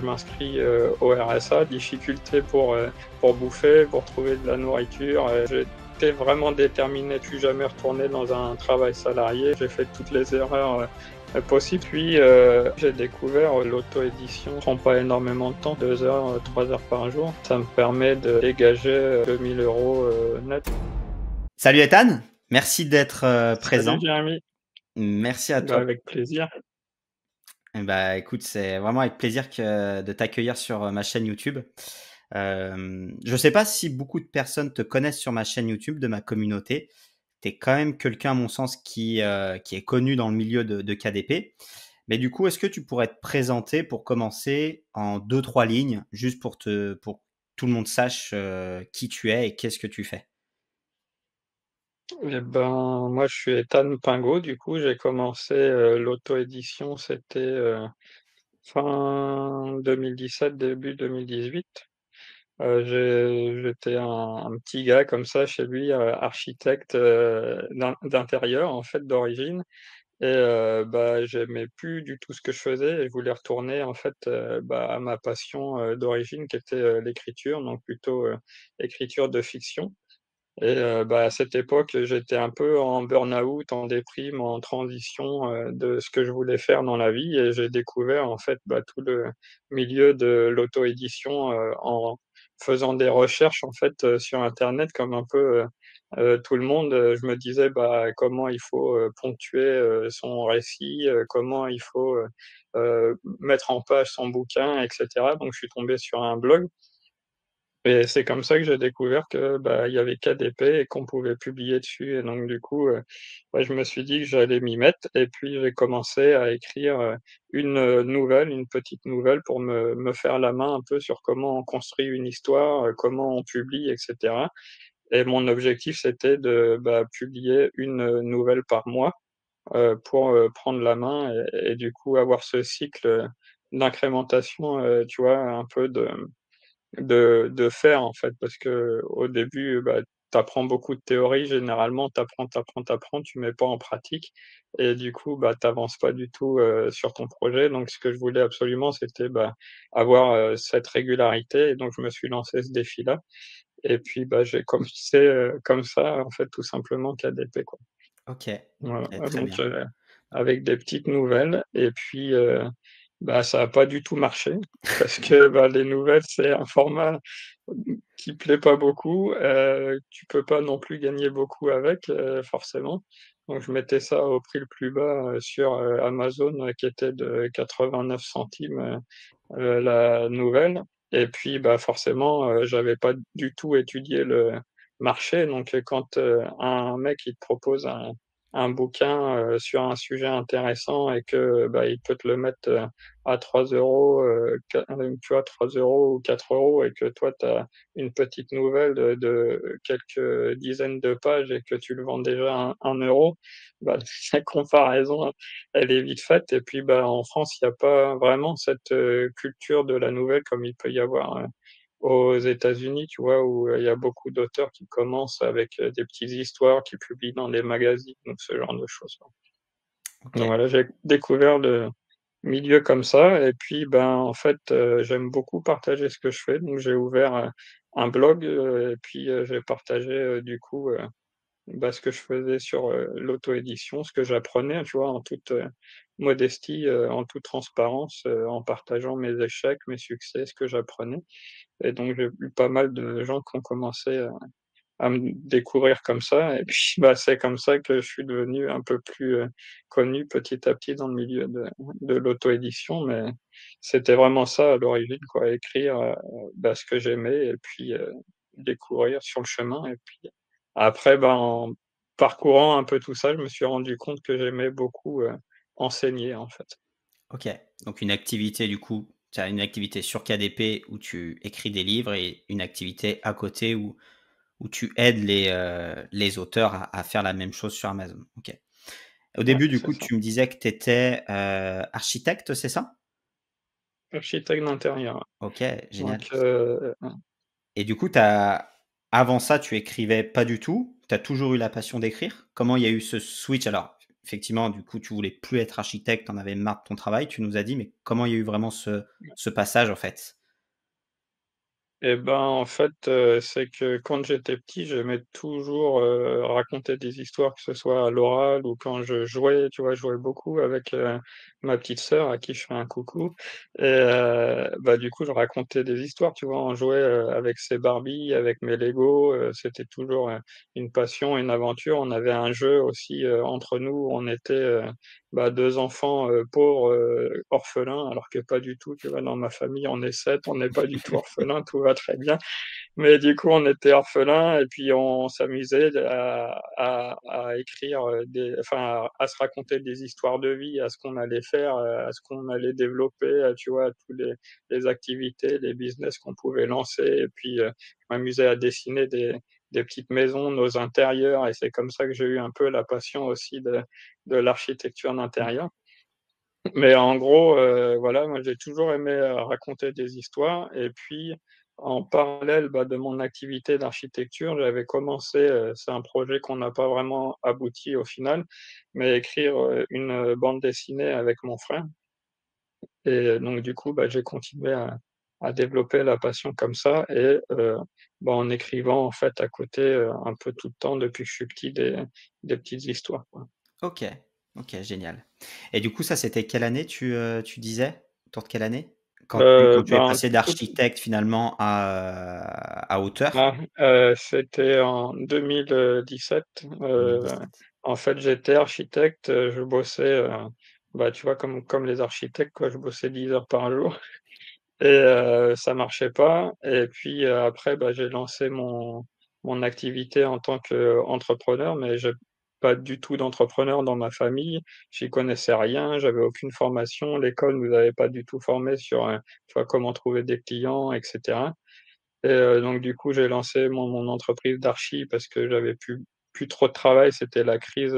Je m'inscris au RSA, difficulté pour bouffer, pour trouver de la nourriture. J'étais vraiment déterminé de plus jamais retourner dans un travail salarié. J'ai fait toutes les erreurs possibles. Puis j'ai découvert l'auto-édition. Ça prend pas énormément de temps, 2 heures, 3 heures par jour. Ça me permet de dégager 2000 euros net. Salut Ethan, merci d'être Salut présent. Jérémy, Merci à bah, toi. avec plaisir. Écoute, c'est vraiment avec plaisir de t'accueillir sur ma chaîne YouTube. Je ne sais pas si beaucoup de personnes te connaissent sur ma chaîne YouTube de ma communauté. Tu es quand même quelqu'un, à mon sens, qui est connu dans le milieu de KDP. Mais du coup, est-ce que tu pourrais te présenter pour commencer en 2-3 lignes, juste pour pour que tout le monde sache qui tu es et qu'est-ce que tu fais? Eh ben, moi, je suis Ethan Pingot. Du coup, j'ai commencé l'auto-édition, c'était fin 2017, début 2018. J'étais un petit gars comme ça chez lui, architecte d'intérieur en fait d'origine. Et bah, j'aimais plus du tout ce que je faisais et je voulais retourner en fait bah, à ma passion d'origine qui était l'écriture, donc plutôt écriture de fiction. Et bah, à cette époque, j'étais un peu en burn-out, en déprime, en transition, de ce que je voulais faire dans la vie et j'ai découvert en fait, bah, tout le milieu de l'auto-édition, en faisant des recherches en fait, sur internet comme un peu, tout le monde, je me disais: «Bah, comment il faut, ponctuer, son récit, comment il faut, mettre en page son bouquin» et cetera. Donc je suis tombé sur un blog et c'est comme ça que j'ai découvert que, bah, il y avait KDP et qu'on pouvait publier dessus et donc du coup, bah, je me suis dit que j'allais m'y mettre et puis j'ai commencé à écrire, une petite nouvelle pour me faire la main un peu sur comment on construit une histoire, comment on publie et cetera et mon objectif, c'était de, bah, publier une, nouvelle par mois, pour, prendre la main et du coup avoir ce cycle, d'incrémentation, tu vois? Un peu de faire, en fait, parce qu'au début, bah, tu apprends beaucoup de théorie, généralement, tu apprends, tu mets pas en pratique et du coup, bah, tu avances pas du tout, sur ton projet. Donc ce que je voulais absolument, c'était, bah, avoir, cette régularité et donc je me suis lancé ce défi-là et puis, bah, j'ai commencé, comme ça, en fait, tout simplement KDP, quoi. Ok, Voilà, ok, très donc bien. avec des petites nouvelles et puis, bah, ça a pas du tout marché parce que, bah, les nouvelles, c'est un format qui plaît pas beaucoup, tu peux pas non plus gagner beaucoup avec, forcément. Donc je mettais ça au prix le plus bas, sur, Amazon, qui était de 89 centimes, la nouvelle et puis, bah, forcément, j'avais pas du tout étudié le marché donc quand, un mec, il te propose un bouquin, sur un sujet intéressant et que, bah, il peut te le mettre, à 3 €, tu vois, 3 € ou 4 € et que toi tu as une petite nouvelle de quelques dizaines de pages et que tu le vends déjà un 1 €, bah, la comparaison, elle est vite faite et puis, bah, en France, il y a pas vraiment cette, culture de la nouvelle comme il peut y avoir, aux États-Unis, tu vois? Où, il y a beaucoup d'auteurs qui commencent avec, des petites histoires, qui publient dans des magazines, donc ce genre de choses, quoi. Ok, Donc voilà, j'ai découvert le milieu comme ça et puis, ben, en fait, j'aime beaucoup partager ce que je fais, donc j'ai ouvert, un blog, et puis, j'ai partagé, du coup, bah, ce que je faisais sur, l'auto-édition, ce que j'apprenais, tu vois? En toute, modestie, en toute transparence, en partageant mes échecs, mes succès, ce que j'apprenais et donc j'ai eu pas mal de gens qui ont commencé, à me découvrir comme ça et puis, bah, c'est comme ça que je suis devenu un peu plus, connu petit à petit dans le milieu de l'auto-édition, mais c'était vraiment ça à l'origine, quoi, écrire, bah, ce que j'aimais et puis, découvrir sur le chemin et puis après, ben, en parcourant un peu tout ça, je me suis rendu compte que j'aimais beaucoup, enseigner, en fait. ok. Donc une activité, du coup, tu as une activité sur KDP où tu écris des livres et une activité à côté où tu aides les auteurs à faire la même chose sur Amazon. Ok. Au Ouais, début, du c'est coup, ça. tu me disais que tu étais architecte, c'est ça? Architecte d'intérieur, Ok, ouais. génial. Donc, Et du coup, avant ça, tu écrivais pas du tout? Tu as toujours eu la passion d'écrire? Comment il y a eu ce switch? Alors, effectivement, du coup, tu voulais plus être architecte, tu en avais marre de ton travail, tu nous as dit, mais comment il y a eu vraiment ce passage, en fait? Et ben, en fait, c'est que quand j'étais petit, j'aimais toujours, raconter des histoires, que ce soit à l'oral ou quand je jouais, tu vois? Je jouais beaucoup avec, ma petite sœur à qui je fais un coucou et bah, du coup, je racontais des histoires, tu vois? On jouait, avec ses Barbie, avec mes Lego, c'était toujours, une passion, une aventure. On avait un jeu aussi, entre nous, on était, bah, 2 enfants, pauvres, orphelins, alors que pas du tout, tu vois? Dans ma famille, on est 7, on n'est pas du tout orphelins, tout va très bien. Mais du coup, on était orphelins et puis on s'amusait à écrire, des enfin, à se raconter des histoires de vie, à ce qu'on allait faire, à ce qu'on allait développer, tu vois? Tous les activités, les business qu'on pouvait lancer et puis, je m'amusais à dessiner des petites maisons, nos intérieurs et c'est comme ça que j'ai eu un peu la passion aussi de l'architecture d'intérieur. Mais en gros, voilà, moi j'ai toujours aimé, raconter des histoires et puis en parallèle, bah, de mon activité d'architecture, j'avais commencé, c'est un projet qu'on n'a pas vraiment abouti au final, mais écrire, une, bande dessinée avec mon frère et donc du coup, bah, j'ai continué à développer la passion comme ça et bah, en écrivant en fait à côté, un peu tout le temps depuis que je suis petit des petites histoires, quoi. OK, OK, génial. Et du coup, ça, c'était quelle année tu disais? Autour de quelle année? Quand tu es Ben, passé d'architecte finalement à auteur? C'était en 2017, 2017. en fait, j'étais architecte, je bossais, bah, tu vois, comme les architectes, quoi, je bossais 10 heures par jour et ça marchait pas et puis, après, bah, j'ai lancé mon activité en tant qu'entrepreneur, mais j'ai pas du tout d'entrepreneur dans ma famille. J'y connaissais rien, j'avais aucune formation. L'école nous avait pas du tout formés sur, tu vois, comment trouver des clients et cetera. Et donc du coup, j'ai lancé mon entreprise d'archi parce que j'avais plus trop de travail. C'était la crise,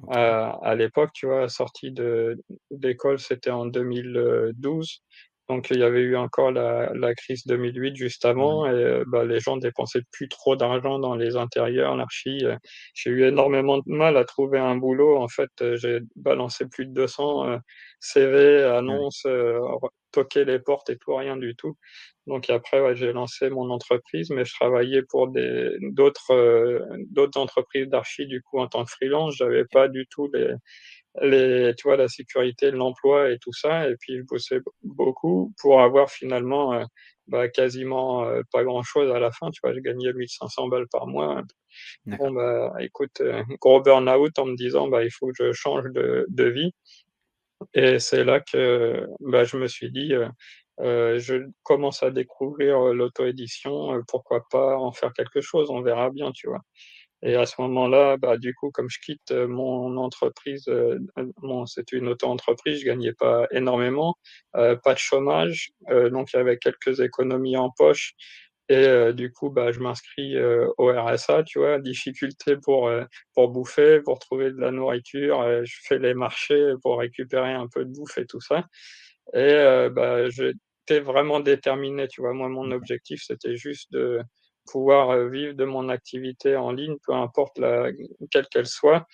OK, à l'époque, tu vois? Sortie d'école, c'était en 2012. Donc il y avait eu encore la crise 2008 juste ouais, avant et bah, les gens dépensaient plus trop d'argent dans les intérieurs, l'archi, j'ai eu énormément de mal à trouver un boulot. En fait, j'ai balancé plus de 200, CV, ouais, annonces, re toqué les portes et tout, rien du tout. Donc après, ouais, j'ai lancé mon entreprise, mais je travaillais pour d'autres entreprises d'archi, du coup, en tant que freelance. J'avais OK, pas du tout tu vois, la sécurité de l'emploi et tout ça et puis je bossais beaucoup pour avoir finalement, bah, quasiment, pas grand-chose à la fin, tu vois? Je gagnais 1 500 balles par mois. Bon, d'accord. bah, écoute, gros burn-out en me disant: «Bah, il faut que je change de vie». Et c'est là que, bah, je me suis dit, «Je commence à découvrir, l'auto-édition, pourquoi pas en faire quelque chose? On verra bien», tu vois? Et à ce moment-là, bah, du coup, comme je quitte, mon entreprise, c'était une auto-entreprise, je gagnais pas énormément, pas de chômage, donc il y avait quelques économies en poche et du coup, bah, je m'inscris, au RSA, tu vois? Difficulté pour bouffer, pour trouver de la nourriture, je fais les marchés pour récupérer un peu de bouffe et tout ça et bah, j'étais vraiment déterminé, tu vois? Moi, mon OK, objectif, c'était juste de pouvoir, vivre de mon activité en ligne, peu importe quelle qu'elle soit,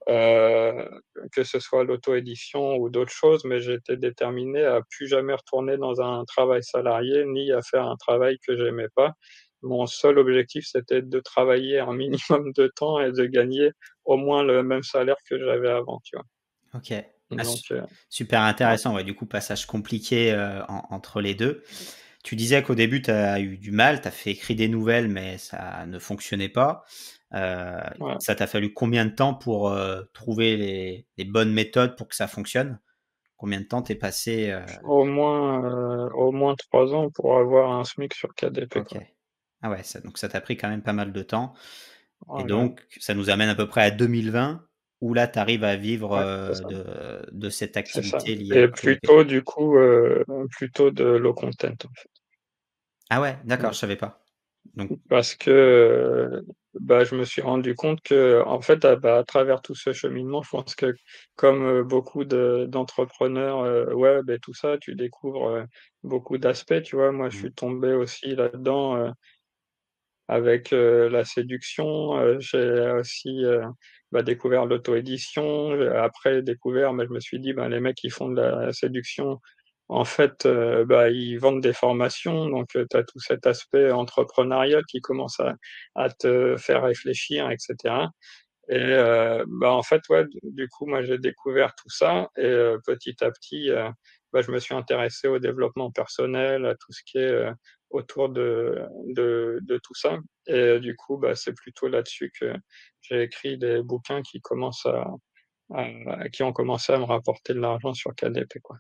heu, que ce soit l'auto-édition ou d'autres choses, mais j'étais déterminé à plus jamais retourner dans un travail salarié, ni à faire un travail que j'aimais pas. Mon seul objectif, c'était de travailler un minimum de temps et de gagner au moins le même salaire que j'avais avant, tu vois? OK. Ah Donc super ouais, intéressant, ouais, du coup, passage compliqué, entre les 2. Tu disais qu'au début, tu as eu du mal, tu as fait écrire des nouvelles, mais ça ne fonctionnait pas. Heu, ouais. Ça t'a fallu combien de temps pour, trouver les bonnes méthodes pour que ça fonctionne? Combien de temps tu es passé, Au moins 3 ans pour avoir un SMIC sur KDP, OK. quoi. Ah ouais, ça t'a pris quand même pas mal de temps et Voilà. donc ça nous amène à peu près à 2020 où là, tu arrives à vivre, Ouais, c'est ça, de cette c'est ça activité liée à et la KDP. plutôt du coup, plutôt de low content, en fait. Ah ouais, d'accord, Ouais. je savais pas. Donc Parce que, bah, je me suis rendu compte qu'en fait, à travers tout ce cheminement, je pense que comme, beaucoup d'entrepreneurs, web et tout ça, tu découvres, beaucoup d'aspects, tu vois? Moi, je mmh, suis tombé aussi là-dedans, avec, la séduction, j'ai aussi, découvert l'auto-édition. J'ai après découvert, mais je me suis dit: «Ben, les mecs qui font de la séduction, en fait, ils vendent des formations». Donc tu as tout cet aspect entrepreneurial qui commence à te faire réfléchir et cetera. Et en fait, ouais, du coup, moi, j'ai découvert tout ça et petit à petit, je me suis intéressé au développement personnel, à tout ce qui est, autour de tout ça. Et du coup, c'est plutôt là-dessus que j'ai écrit des bouquins qui ont commencé à me rapporter de l'argent sur KDP, quoi.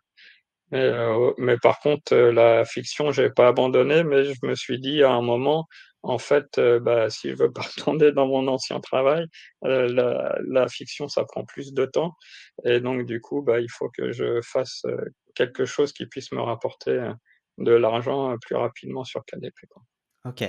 Mais par contre, la fiction, j'ai pas abandonné, mais je me suis dit à un moment, en fait, si je veux pas retourner dans mon ancien travail, la fiction, ça prend plus de temps et donc du coup, il faut que je fasse, quelque chose qui puisse me rapporter, de l'argent, plus rapidement sur KDP, quoi. OK.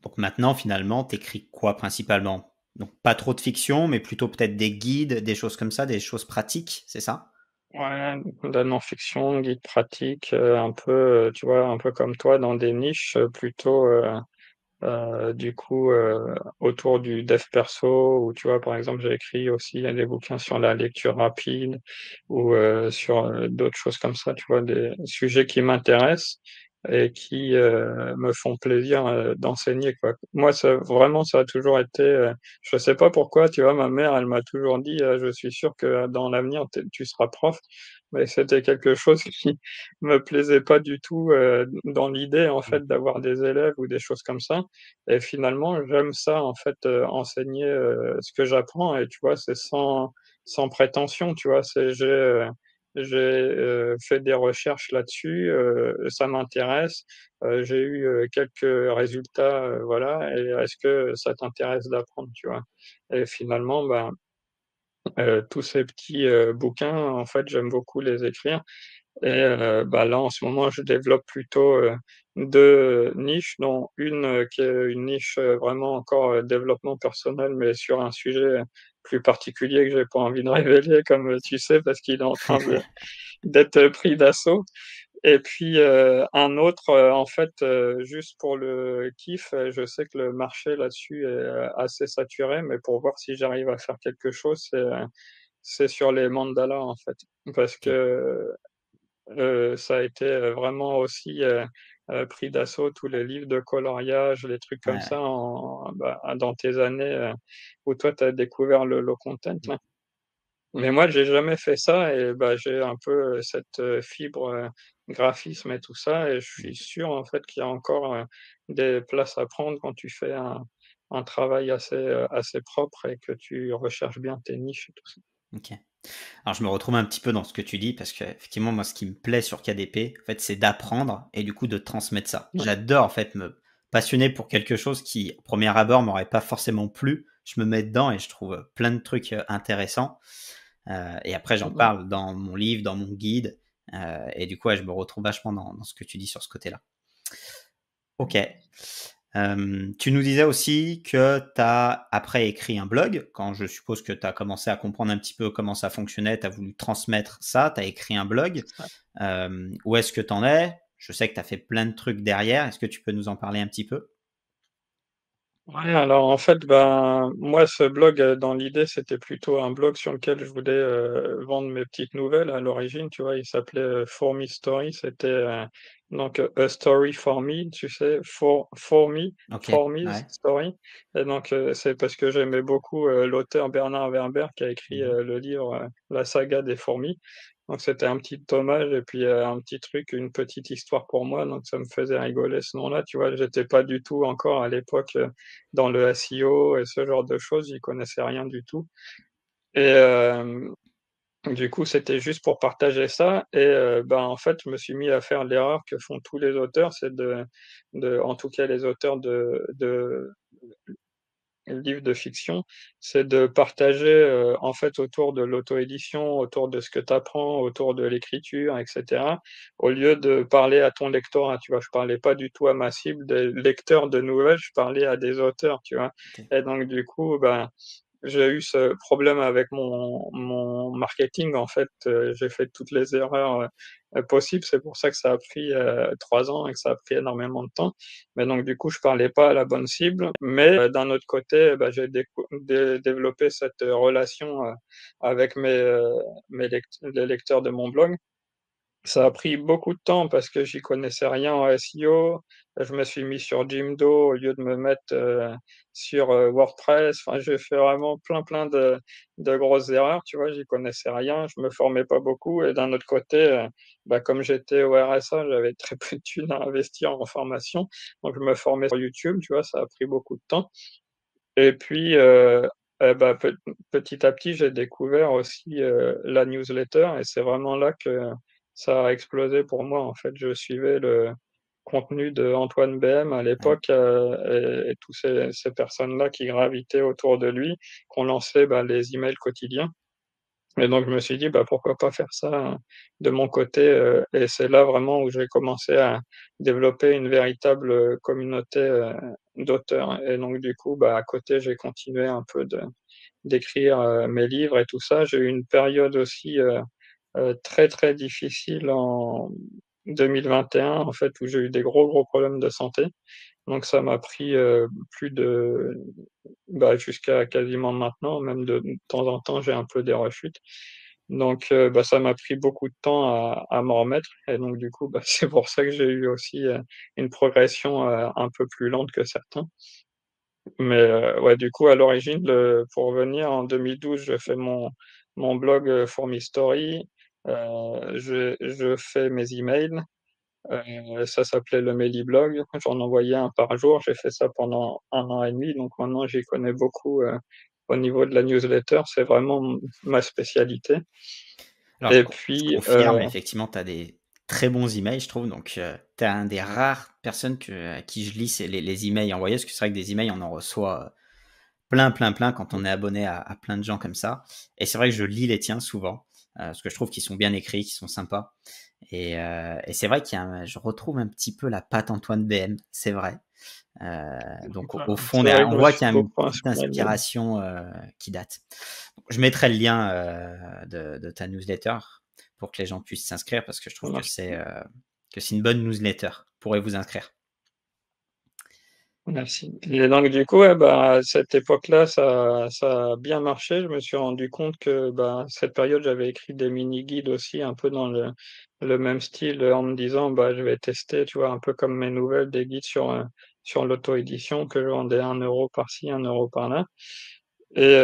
Donc maintenant, finalement, tu écris quoi principalement? Donc pas trop de fiction, mais plutôt peut-être des guides, des choses comme ça, des choses pratiques, c'est ça? Ouais, de la non-fiction, guide pratique, un peu, tu vois, un peu comme toi dans des niches, plutôt, du coup, autour du dev perso ou tu vois, par exemple, j'ai écrit aussi des bouquins sur la lecture rapide ou sur, d'autres choses comme ça, tu vois? Des sujets qui m'intéressent et qui, me font plaisir, d'enseigner, quoi. Moi, ça a toujours été, je sais pas pourquoi, tu vois? Ma mère, elle m'a toujours dit: «Je suis sûre que dans l'avenir, tu seras prof». Mais c'était quelque chose qui me plaisait pas du tout, dans l'idée, en Mmh. fait, d'avoir des élèves ou des choses comme ça. Et finalement, j'aime ça, en fait, enseigner, ce que j'apprends et tu vois, c'est sans prétention, tu vois? J'ai, fait des recherches là-dessus, ça m'intéresse, j'ai eu, quelques résultats, voilà. Et est-ce que ça t'intéresse d'apprendre, tu vois? Et finalement, tous ces petits, bouquins, en fait, j'aime beaucoup les écrire. Et là, en ce moment, je développe plutôt, 2 niches, dont une, qui est une niche, vraiment encore, développement personnel, mais sur un sujet plus particulier que j'ai pas envie de révéler, comme, tu sais, parce qu'il est en train d'être pris d'assaut. Et puis, un autre, en fait, juste pour le kiff, je sais que le marché là-dessus est, assez saturé, mais pour voir si j'arrive à faire quelque chose, c'est sur les mandalas, en fait. Parce OK. que ça a été, vraiment aussi, pris d'assaut tous les livres de coloriage, les trucs Ouais, comme ouais. ça dans tes années, où toi tu as découvert le low content Mmh. là. Mais moi j'ai jamais fait ça et j'ai un peu, cette, fibre, graphisme et tout ça et je Mmh. suis sûr en fait qu'il y a encore, des places à prendre quand tu fais un travail assez propre et que tu recherches bien tes niches et tout ça. OK. Alors je me retrouve un petit peu dans ce que tu dis parce qu'effectivement, moi, ce qui me plaît sur KDP, en fait, c'est d'apprendre et du coup de transmettre ça. Ouais, J'adore en fait me passionner pour quelque chose qui, au premier abord, m'aurait pas forcément plu. Je me mets dedans et je trouve, plein de trucs, intéressants, et après j'en mmh parle dans mon livre, dans mon guide, et du coup, ouais, je me retrouve vachement dans ce que tu dis sur ce côté-là. OK. Tu nous disais aussi que tu as après écrit un blog. Quand je suppose que tu as commencé à comprendre un petit peu comment ça fonctionnait, tu as voulu transmettre ça, tu as écrit un blog. Où est-ce que tu en es? Je sais que tu as fait plein de trucs derrière. Est-ce que tu peux nous en parler un petit peu? Ouais, alors en fait, moi, ce blog, dans l'idée, c'était plutôt un blog sur lequel je voulais, vendre mes petites nouvelles à l'origine, tu vois? Il s'appelait, For Me Story, c'était, donc, A Story for Me, tu sais? OK, For Me's ouais. Story. Et donc, c'est parce que j'aimais beaucoup, l'auteur Bernard Werber qui a écrit, Mmh. le livre, La saga des fourmis. Donc c'était un petit hommage et puis, un petit truc, une petite histoire pour moi, donc ça me faisait rigoler ce nom-là, tu vois? J'étais pas du tout encore à l'époque, dans le SEO et ce genre de choses, j'y connaissais rien du tout. Et du coup, c'était juste pour partager ça. Et en fait, je me suis mis à faire l'erreur que font tous les auteurs, c'est en tout cas les auteurs de livres de fiction, c'est de partager, en fait, autour de l'auto-édition, autour de ce que tu apprends, autour de l'écriture et cetera, au lieu de parler à ton lectorat, tu vois? Je parlais pas du tout à ma cible des lecteurs de nouvelles, je parlais à des auteurs, tu vois? OK. Et donc du coup, j'ai eu ce problème avec mon marketing, en fait, j'ai fait toutes les erreurs, possibles. C'est pour ça que ça a pris, 3 ans et que ça a pris énormément de temps. Mais donc du coup, je parlais pas à la bonne cible. Mais, d'un autre côté, bah, j'ai développé cette, relation, avec mes les lecteurs de mon blog. Ça a pris beaucoup de temps parce que j'y connaissais rien en SEO. Je me suis mis sur Jimdo au lieu de me mettre, sur, WordPress. Enfin, j'ai fait vraiment plein de grosses erreurs, tu vois? J'y connaissais rien, je me formais pas beaucoup et d'un autre côté, bah, comme j'étais au RSA, j'avais très peu de thunes à investir en formation, donc je me formais sur YouTube, tu vois? Ça a pris beaucoup de temps. Et puis, bah, petit à petit, j'ai découvert aussi, la newsletter et c'est vraiment là que ça a explosé pour moi, en fait. Je suivais le contenu de Antoine BM à Ouais. l'époque, et tous ces personnes-là qui gravitaient autour de lui, qui ont lancé, bah, les emails quotidiens. Et donc je me suis dit: «Bah, pourquoi pas faire ça, de mon côté?» Et c'est là vraiment où j'ai commencé à développer une véritable, communauté, d'auteurs et donc du coup, bah, à côté, j'ai continué un peu d'écrire, mes livres et tout ça. J'ai eu une période aussi, très, très difficile en 2021, en fait, où j'ai eu des gros problèmes de santé. Donc ça m'a pris, plus de bah, jusqu'à quasiment maintenant, même de temps en temps, j'ai un peu des rechutes. Donc, bah, ça m'a pris beaucoup de temps à m'en remettre et donc du coup, bah, c'est pour ça que j'ai eu aussi, une progression, un peu plus lente que certains. Mais, ouais, du coup, à l'origine, pour revenir, en 2012, je fais mon blog, For Me Story, je fais mes emails. Ça s'appelait le Méliblog. J'en envoyais un par jour. J'ai fait ça pendant 1 an et demi, donc maintenant j'y connais beaucoup, au niveau de la newsletter. C'est vraiment ma spécialité Alors et je puis, confirme, effectivement, tu as des très bons emails, je trouve, donc tu es un des rares personnes à qui je lis c'est les emails envoyés, parce que c'est vrai que des emails, on en reçoit, plein quand on est abonné à plein de gens comme ça et c'est vrai que je lis les tiens souvent, parce que je trouve qu'ils sont bien écrits, qu'ils sont sympas et c'est vrai qu'il y a un je retrouve un petit peu la patte Antoine BM, c'est vrai. Donc au voilà, fond, c'est vrai que on je me voit suis qu'il y a une beaucoup petite inspiré de lui. inspiration, qui date. Donc, je mettrai le lien, de ta newsletter pour que les gens puissent s'inscrire parce que je trouve que c'est une bonne newsletter. Vous pourrez vous inscrire. Merci et donc du coup, ouais, bah, à cette époque-là, ça a bien marché. Je me suis rendu compte que, bah, cette période, j'avais écrit des mini guides aussi un peu dans le même style, en me disant: «Bah, je vais tester», tu vois? Un peu comme mes nouvelles, des guides sur l'auto-édition que je vendais 1 € par-ci, 1 € par-là. Et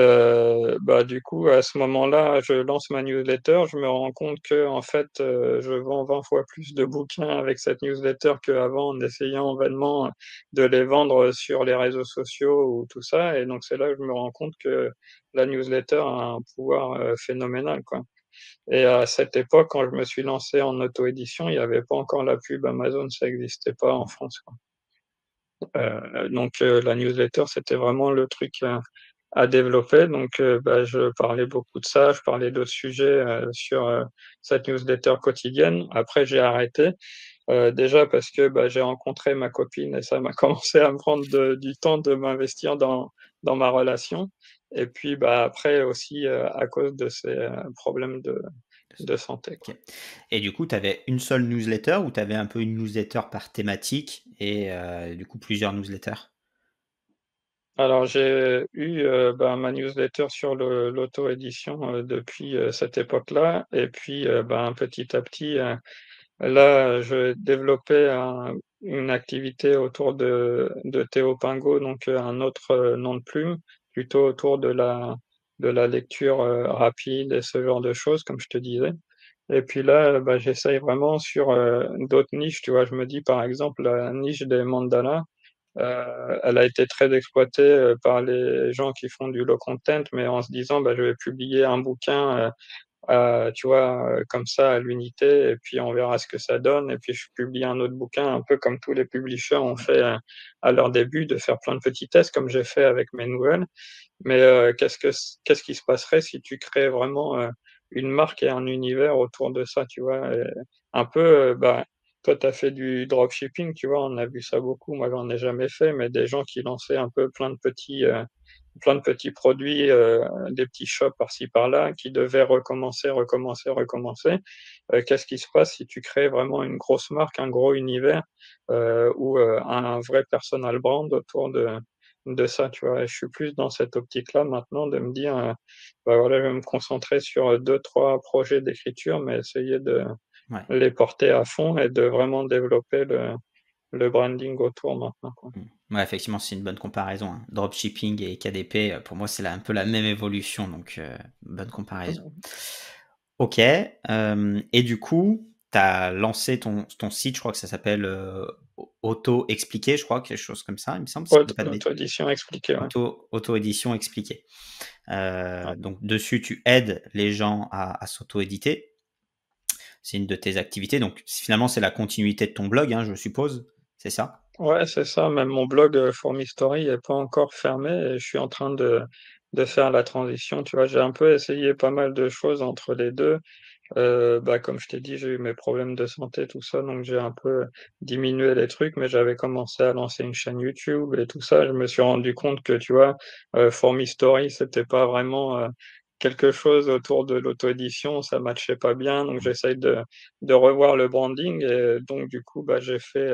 bah, du coup, à ce moment-là, je lance ma newsletter. Je me rends compte que en fait, je vends 20 fois plus de bouquins avec cette newsletter qu'avant, en essayant vainement de les vendre sur les réseaux sociaux ou tout ça et donc c'est là que je me rends compte que la newsletter a un pouvoir, phénoménal, quoi et à cette époque, quand je me suis lancé en auto-édition, il y avait pas encore la pub Amazon, ça existait pas en France, quoi. Donc la newsletter, c'était vraiment le truc, à développer. Donc bah, je parlais beaucoup de ça, je parlais d'autres sujets, sur, cette newsletter quotidienne. Après j'ai arrêté, déjà parce que, bah, j'ai rencontré ma copine et ça m'a commencé à me prendre du temps de m'investir dans ma relation et puis, bah, après aussi, à cause de ces, problèmes de santé, quoi. OK et du coup, tu avais une seule newsletter ou tu avais un peu une newsletter par thématique et du coup plusieurs newsletters? Alors j'ai eu, bah, ma newsletter sur l'auto-édition, depuis, cette époque-là et puis, ben, petit à petit, là, je développais une activité autour de Théo Pingot, donc, un autre, nom de plume, plutôt autour de la lecture, rapide et ce genre de choses, comme je te disais et puis là, bah, j'essaye vraiment sur, d'autres niches, tu vois? Je me dis, par exemple, la niche des mandalas. Elle a été très exploitée, par les gens qui font du low content, mais en se disant: «Bah, je vais publier un bouquin, tu vois, comme ça à l'unité et puis on verra ce que ça donne» et puis je publie un autre bouquin un peu comme tous les publishers ont fait, à leur début, de faire plein de petits tests comme j'ai fait avec mes nouvelles. Mais, qu'est-ce qui se passerait si tu crées vraiment, une marque et un univers autour de ça, tu vois? Et un peu, bah, toi tu as fait du dropshipping, tu vois? On a vu ça beaucoup, moi j'en ai jamais fait, mais des gens qui lançaient un peu plein de petits, plein de petits produits, des petits shops par-ci par-là qui devaient recommencer, recommencer, recommencer. Qu'est-ce qui se passe si tu crées vraiment une grosse marque, un gros univers, ou, un vrai personal brand autour de ça, tu vois? Et je suis plus dans cette optique-là maintenant de me dire, bah, voilà, je vais me concentrer sur, 2-3 projets d'écriture, mais essayer de Ouais. les porter à fond et de vraiment développer le branding autour maintenant, quoi. Ouais, effectivement, c'est une bonne comparaison, hein. Dropshipping et KDP, pour moi, c'est un peu la même évolution, donc bonne comparaison. OK, et du coup, tu as lancé ton site, je crois que ça s'appelle, Auto Expliqué, je crois, quelque chose comme ça, il me semble, si je dis pas de bêtises. Auto-édition expliquée, ouais. Auto-édition expliquée. Ouais. Donc dessus, tu aides les gens à s'auto-éditer. C'est une de tes activités, donc finalement, c'est la continuité de ton blog, hein, je suppose, c'est ça? Ouais, c'est ça, même mon blog, For Me Story est pas encore fermé et je suis en train de faire la transition, tu vois? J'ai un peu essayé pas mal de choses entre les 2. Bah, comme je t'ai dit, j'ai eu mes problèmes de santé, tout ça, donc j'ai un peu diminué les trucs, mais j'avais commencé à lancer une chaîne YouTube et tout ça. Je me suis rendu compte que, tu vois, For Me Story, c'était pas vraiment, quelque chose autour de l'auto-édition, ça matchait pas bien, donc Mmh. j'essaye de revoir le branding et donc du coup, bah, j'ai fait,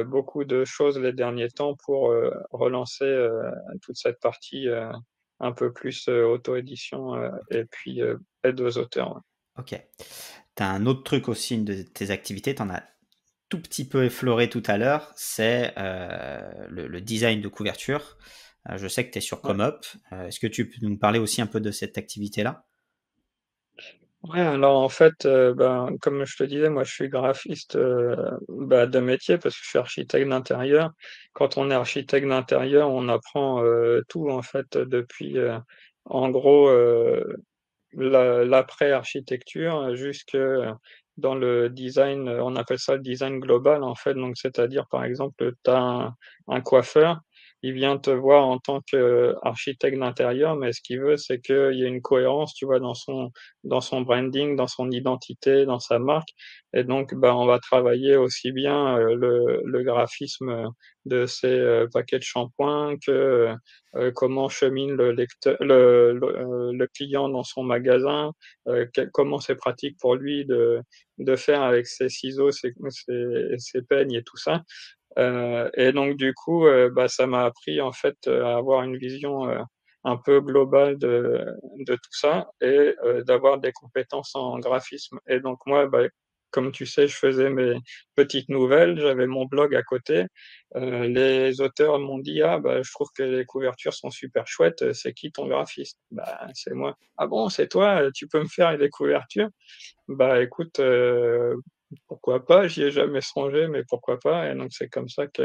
beaucoup de choses les derniers temps pour, relancer, toute cette partie, un peu plus, auto-édition, et puis, aide aux auteurs, ouais. OK. Tu as un autre truc aussi, une de tes activités, tu en as tout petit peu effleuré tout à l'heure, c'est, le design de couverture. Je sais que tu es sur Ouais. ComeUp. Est-ce que tu peux nous parler aussi un peu de cette activité-là? Ouais, alors en fait, ben, comme je te disais, moi je suis graphiste, bah, de métier parce que je suis architecte d'intérieur. Quand on est architecte d'intérieur, on apprend, tout en fait, depuis, en gros, l'après-architecture jusque dans le design, on appelle ça le design global, en fait. Donc c'est-à-dire, par exemple, tu as un coiffeur, il vient te voir en tant qu'architecte d'intérieur, mais ce qu'il veut, c'est qu'il y ait une cohérence, tu vois, dans son branding, dans son identité, dans sa marque et donc bah, on va travailler aussi bien, le graphisme, de ses, paquets de shampoing que, comment chemine le client dans son magasin, comment c'est pratique pour lui de faire avec ses ciseaux, ses peignes et tout ça. Et donc du coup, bah, ça m'a appris en fait, à avoir une vision, un peu globale de tout ça et d'avoir des compétences en graphisme et donc moi, bah, comme tu sais, je faisais mes petites nouvelles, j'avais mon blog à côté. Les auteurs m'ont dit: «Ah bah, je trouve que les couvertures sont super chouettes, c'est qui ton graphiste?» «Bah, c'est moi». «Ah bon, c'est toi? Tu peux me faire les couvertures?» Bah, écoute, pourquoi pas? J'y ai jamais songé, mais pourquoi pas? Et donc c'est comme ça que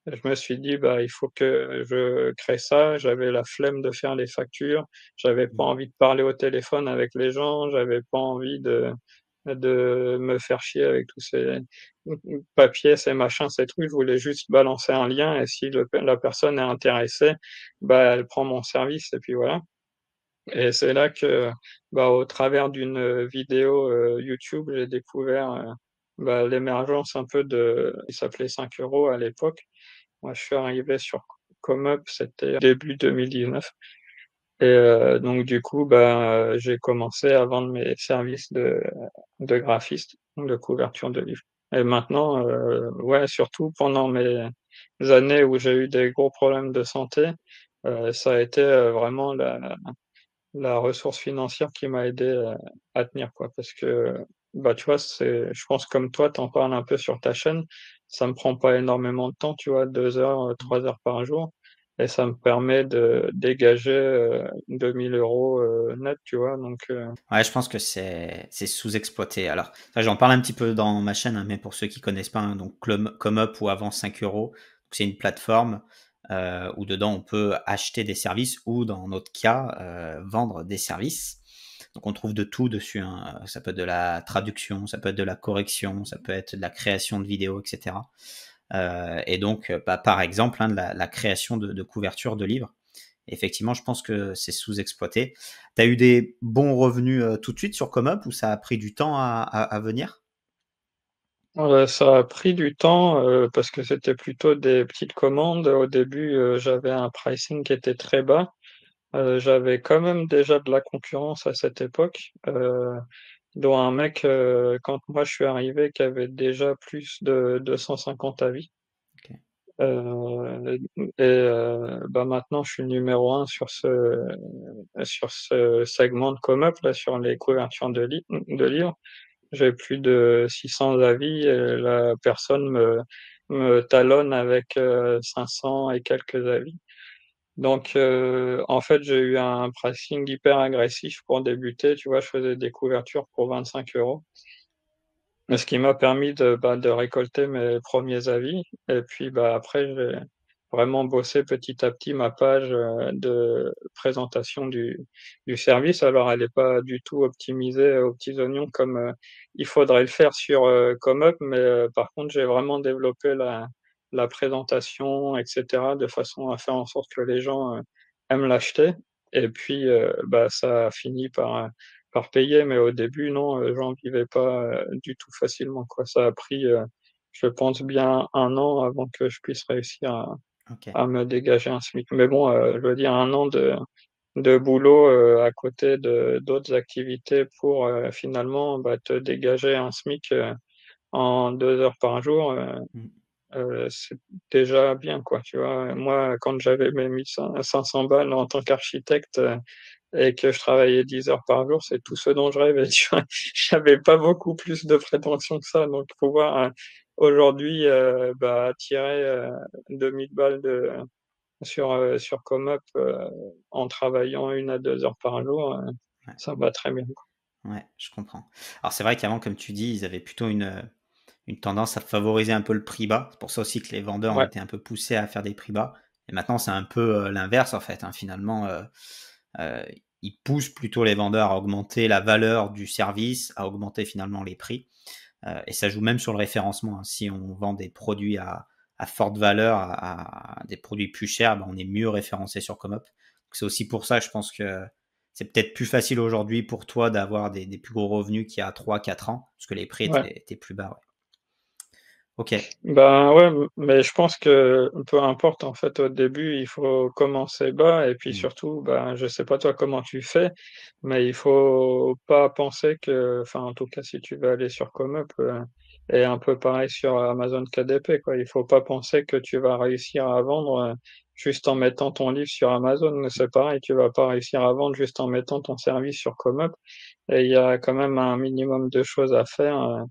je me suis dit: «Bah, il faut que je crée ça». J'avais la flemme de faire les factures, j'avais pas Mmh. envie de parler au téléphone avec les gens, j'avais pas envie de me faire chier avec tous ces papiers, ces machins, ces trucs. Je voulais juste balancer un lien et si la personne est intéressée, bah, elle prend mon service et puis voilà. Et c'est là que, bah, au travers d'une, vidéo, YouTube, j'ai découvert, bah, l'émergence un peu il s'appelait 5 € à l'époque. Moi, je suis arrivé sur ComeUp, c'était début 2019 et donc du coup, bah, j'ai commencé à vendre mes services de graphiste, de couverture de livres et maintenant, ouais, surtout pendant mes années où j'ai eu des gros problèmes de santé, ça a été, vraiment la ressource financière qui m'a aidé, à tenir quoi. Parce que, bah, tu vois, je pense comme toi, tu en parles un peu sur ta chaîne, ça me prend pas énormément de temps, tu vois? 2 heures, 3 heures par jour et ça me permet de dégager, 2 000 €, net, tu vois? Donc Ouais, je pense que c'est sous-exploité. Alors, ça, j'en parle un petit peu dans ma chaîne, hein, mais pour ceux qui connaissent pas, hein, donc ComeUp ou avant 5 €, c'est une plateforme où dedans on peut acheter des services ou dans notre cas vendre des services. Donc on trouve de tout dessus, hein. Ça peut être de la traduction, ça peut être de la correction, ça peut être de la création de vidéos, etc. Et donc, bah, par exemple, hein, de la création de couverture de livres. Effectivement, je pense que c'est sous-exploité. Tu as eu des bons revenus tout de suite sur ComeUp ou ça a pris du temps à venir? Ça a pris du temps, parce que c'était plutôt des petites commandes. Au début, j'avais un pricing qui était très bas. J'avais quand même déjà de la concurrence à cette époque, dont un mec, quand moi je suis arrivé, qui avait déjà plus de 250 avis. OK. Bah, maintenant je suis numéro un sur ce segment de Comeup là, sur les couvertures de livres. J'ai plus de 600 avis et la personne me talonne avec, 500 et quelques avis. Donc en fait, j'ai eu un pricing hyper agressif pour débuter, tu vois? Je faisais des couvertures pour 25 €. Ce qui m'a permis de récolter mes premiers avis et puis, bah, après j'ai vraiment bossé petit à petit ma page, de présentation du service. Alors elle est pas du tout optimisée aux petits oignons comme, il faudrait le faire sur, Comeup, mais, par contre j'ai vraiment développé la présentation et cetera de façon à faire en sorte que les gens, aiment l'acheter et puis, bah, ça a fini par payer, mais au début, non, j'en vivais pas, du tout facilement, quoi. Ça a pris, je pense bien 1 an avant que je puisse réussir OK. à me dégager un SMIC. Mais bon, je veux dire 1 an de boulot, à côté de d'autres activités pour, finalement, bah, te dégager un SMIC, en 2 heures par jour, Mmh. c'est déjà bien, quoi, tu vois? Moi, quand j'avais mes 1 500 balles en tant qu'architecte, et que je travaillais 10 heures par jour, c'est tout ce dont je rêvais, tu vois? J'avais pas beaucoup plus de prétentions que ça, donc pouvoir, aujourd'hui, bah, tirer, 2 000 balles sur Comeup, en travaillant 1 à 2 heures par jour, Ouais, ça me va très bien, quoi. ouais, je comprends. Alors c'est vrai qu'avant, comme tu dis, ils avaient plutôt une tendance à favoriser un peu le prix bas. C'est pour ça aussi que les vendeurs ont Ouais, été un peu poussés à faire des prix bas. Et maintenant, c'est un peu, l'inverse en fait, hein. Finalement, heu, ils poussent plutôt les vendeurs à augmenter la valeur du service, à augmenter finalement les prix. Et ça joue même sur le référencement, hein. Si on vend des produits à forte valeur, à des produits plus chers, ben, on est mieux référencé sur Comop. Donc c'est aussi pour ça que je pense que c'est peut-être plus facile aujourd'hui pour toi d'avoir des plus gros revenus qu'il y a 3 4 ans, parce que les prix ouais. étaient plus bas, ouais. OK. Ben, ouais, mais je pense que peu importe, en fait, au début, il faut commencer bas et puis Mmh. surtout, ben, je sais pas toi comment tu fais, mais il faut pas penser que enfin, en tout cas, si tu veux aller sur Comeup, et un peu pareil sur Amazon KDP, quoi. Il faut pas penser que tu vas réussir à vendre, juste en mettant ton livre sur Amazon. C'est pareil, tu vas pas réussir à vendre juste en mettant ton service sur Comeup et il y a quand même un minimum de choses à faire,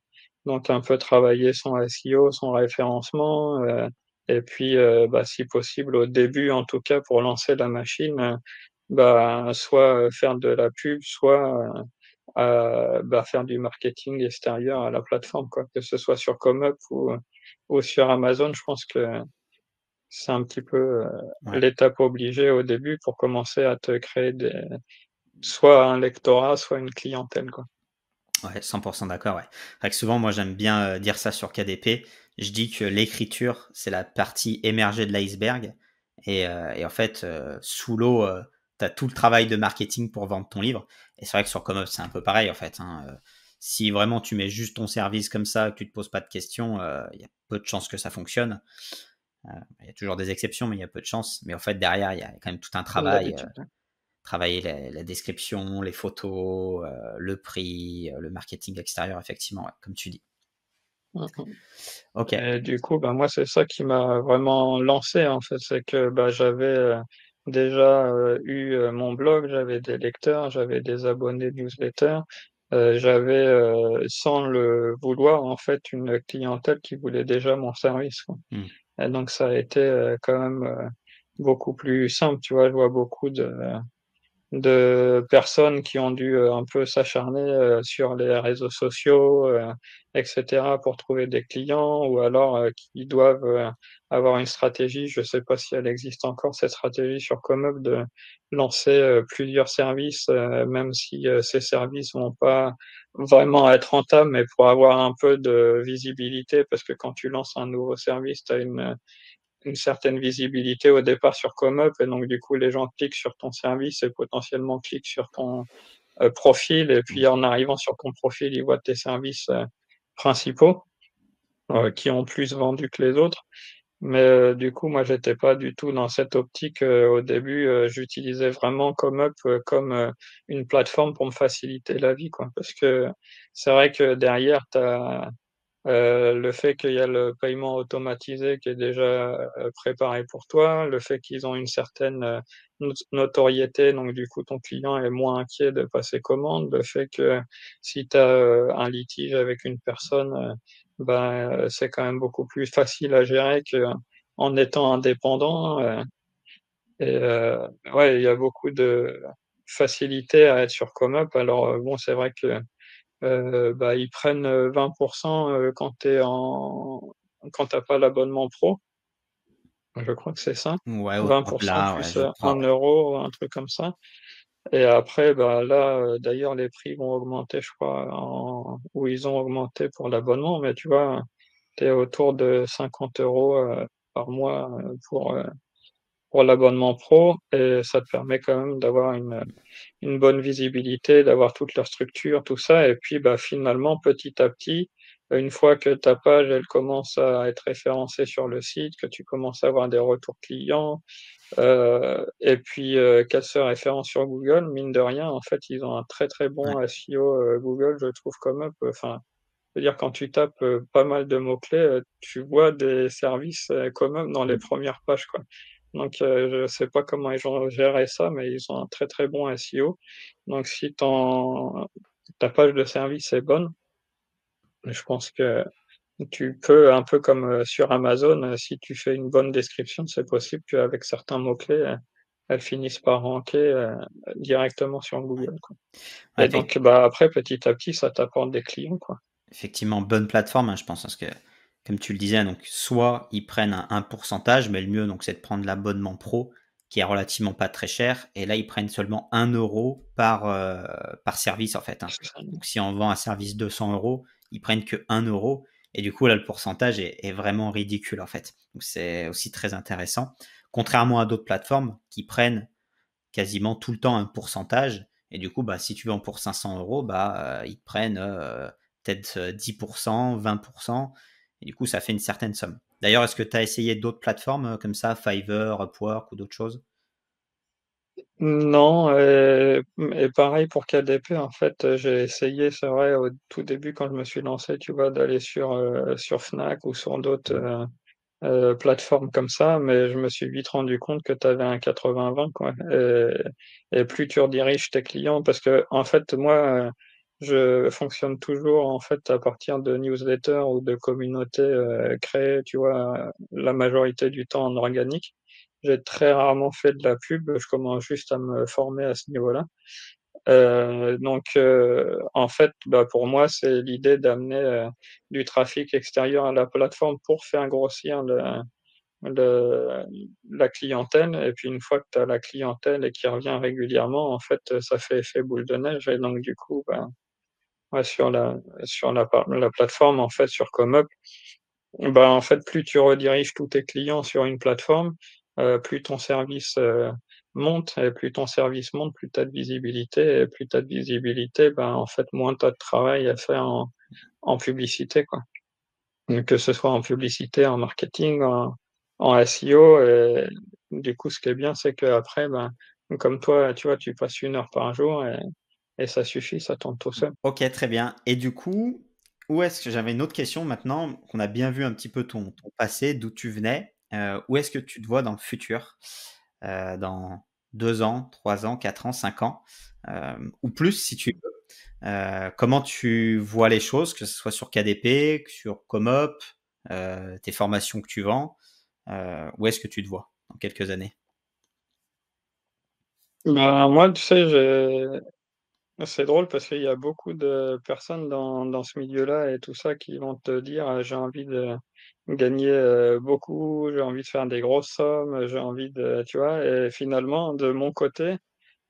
donc un peu travailler son SEO, son référencement, et puis, bah, si possible au début en tout cas pour lancer la machine, bah, soit, faire de la pub, soit, bah, faire du marketing extérieur à la plateforme quoi, que ce soit sur Comeup ou sur Amazon. Je pense que c'est un petit peu, Ouais. l'étape obligée au début pour commencer à te créer soit un lectorat, soit une clientèle quoi. Ouais, 100 d'accord, ouais. C'est vrai que souvent, moi, j'aime bien, dire ça sur KDP. Je dis que l'écriture, c'est la partie émergée de l'iceberg et en fait, sous l'eau, tu as tout le travail de marketing pour vendre ton livre et c'est vrai que sur Comop, c'est un peu pareil, en fait, hein, si vraiment tu mets juste ton service comme ça, que tu te poses pas de questions, il y a peu de chances que ça fonctionne. Il y a toujours des exceptions, mais il y a peu de chances. Mais en fait, derrière, il y a quand même tout un Comme travail, d'habitude, hein. travailler la description, les photos, le prix, le marketing extérieur, effectivement, ouais, comme tu dis. Mmh mh. OK. Et du coup, bah, moi, c'est ça qui m'a vraiment lancé, en fait. C'est que, bah, j'avais, déjà, eu, mon blog, j'avais des lecteurs, j'avais des abonnés newsletter, j'avais, sans le vouloir, en fait, une clientèle qui voulait déjà mon service, quoi. Mmh. Et donc ça a été, quand même, beaucoup plus simple, tu vois? Je vois beaucoup de personnes qui ont dû, un peu s'acharner, sur les réseaux sociaux, et cetera pour trouver des clients ou alors, qui doivent, avoir une stratégie, je sais pas si elle existe encore cette stratégie sur Comeup de lancer, plusieurs services, même si, ces services vont pas vraiment être rentables, mais pour avoir un peu de visibilité parce que quand tu lances un nouveau service, tu as une certaine visibilité au départ sur Comeup et donc du coup les gens cliquent sur ton service et potentiellement cliquent sur ton, profil et Mmh. puis en arrivant sur ton profil, ils voient tes services, principaux qui ont plus vendu que les autres. Mais, du coup, moi, j'étais pas du tout dans cette optique, au début, j'utilisais vraiment ComeUp, comme, une plateforme pour me faciliter la vie, quoi. Parce que c'est vrai que derrière, tu as le fait qu'il y a le paiement automatisé qui est déjà, préparé pour toi, le fait qu'ils ont une certaine, notoriété, donc du coup, ton client est moins inquiet de passer commande, le fait que si tu as, un litige avec une personne, c'est quand même beaucoup plus facile à gérer qu'en étant indépendant, ouais, il y a beaucoup de facilité à être sur ComeUp. Alors, bon, c'est vrai que ils prennent, 20 quand tu pas l'abonnement pro. Je crois que c'est ça. Ouais, au 20 top là, ouais, plus, je crois, 1 ouais. €, un truc comme ça et après, là, d'ailleurs les prix vont augmenter je crois en ou ils ont augmenté pour l'abonnement, mais tu vois, tu es autour de 50 € par mois, pour l'abonnement pro et ça te permet quand même d'avoir une bonne visibilité, d'avoir toute leur structure, tout ça et puis, finalement, petit à petit, une fois que ta page, elle commence à être référencée sur le site, que tu commences à avoir des retours clients, et puis, qu'elle se référence sur Google, mine de rien, en fait, ils ont un très, très Ouais, bon SEO, Google, je trouve, comme eux, enfin, c'est-à-dire quand tu tapes, pas mal de mots-clés, tu vois des services, quand même dans les mmh, premières pages, quoi. Donc, je sais pas comment ils ont géré ça, mais ils ont un très, très bon SEO. Donc si ta page de service est bonne, je pense que tu peux un peu comme, sur Amazon, si tu fais une bonne description, c'est possible qu'avec certains mots-clés, elles finissent par ranker, directement sur Google, quoi. ouais, Et donc, après petit à petit, ça t'apporte des clients, quoi. effectivement, bonne plateforme, hein, je pense, parce que comme tu le disais, donc soit ils prennent un pourcentage, mais le mieux donc c'est de prendre l'abonnement pro qui est relativement pas très cher et là ils prennent seulement 1 € par service en fait, hein. C'est ça. Donc si on vend un service 200 €, ils prennent que 1 € et du coup là le pourcentage est vraiment ridicule en fait. Donc c'est aussi très intéressant. Contrairement à d'autres plateformes qui prennent quasiment tout le temps un pourcentage. Et du coup, si tu vends pour 500 €, ils te prennent peut-être 10%, 20%. Et du coup, ça fait une certaine somme. D'ailleurs, est-ce que tu as essayé d'autres plateformes comme ça, Fiverr, Upwork ou d'autres choses? Non, et pareil pour KDP, en fait, j'ai essayé, c'est vrai, au tout début quand je me suis lancé, tu vois, d'aller sur Fnac ou sur d'autres, plateformes comme ça, mais je me suis vite rendu compte que tu avais un 80-20 quoi et plus tu rediriges tes clients parce que en fait, moi, je fonctionne toujours, en fait, à partir de newsletters ou de communautés, créées, tu vois, la majorité du temps en organique. J'ai très rarement fait de la pub, je commence juste à me former à ce niveau-là. Donc en fait, pour moi, c'est l'idée d'amener, du trafic extérieur à la plateforme pour faire grossir le la clientèle et puis une fois que tu as la clientèle et qui revient régulièrement, en fait, ça fait effet boule de neige et donc du coup, ouais, sur la plateforme, en fait, sur ComeUp, en fait, plus tu rediriges tous tes clients sur une plateforme, plus ton service, monte et plus ton service monte, plus tu as de visibilité et plus tu as de visibilité, en fait, moins tu as de travail à faire en publicité, quoi. Que ce soit en publicité, en marketing, en SEO et du coup, ce qui est bien, c'est qu'après, comme toi, tu vois, tu passes 1 heure par jour et ça suffit, ça tourne tout seul. Ok, très bien. Et du coup, où est-ce que j'avais une autre question maintenant qu'on a bien vu un petit peu ton passé, d'où tu venais, où est-ce que tu te vois dans le futur, dans 2 ans, 3 ans, 4 ans, 5 ans, ou plus si tu veux. Comment tu vois les choses, que ce soit sur KDP, sur Comop, tes formations que tu vends, où est-ce que tu te vois dans quelques années? Moi, tu sais, c'est drôle parce qu'il y a beaucoup de personnes dans ce milieu-là et tout ça qui vont te dire, «J'ai envie de gagner, beaucoup, j'ai envie de faire des grosses sommes, j'ai envie de» tu vois? Et finalement, de mon côté,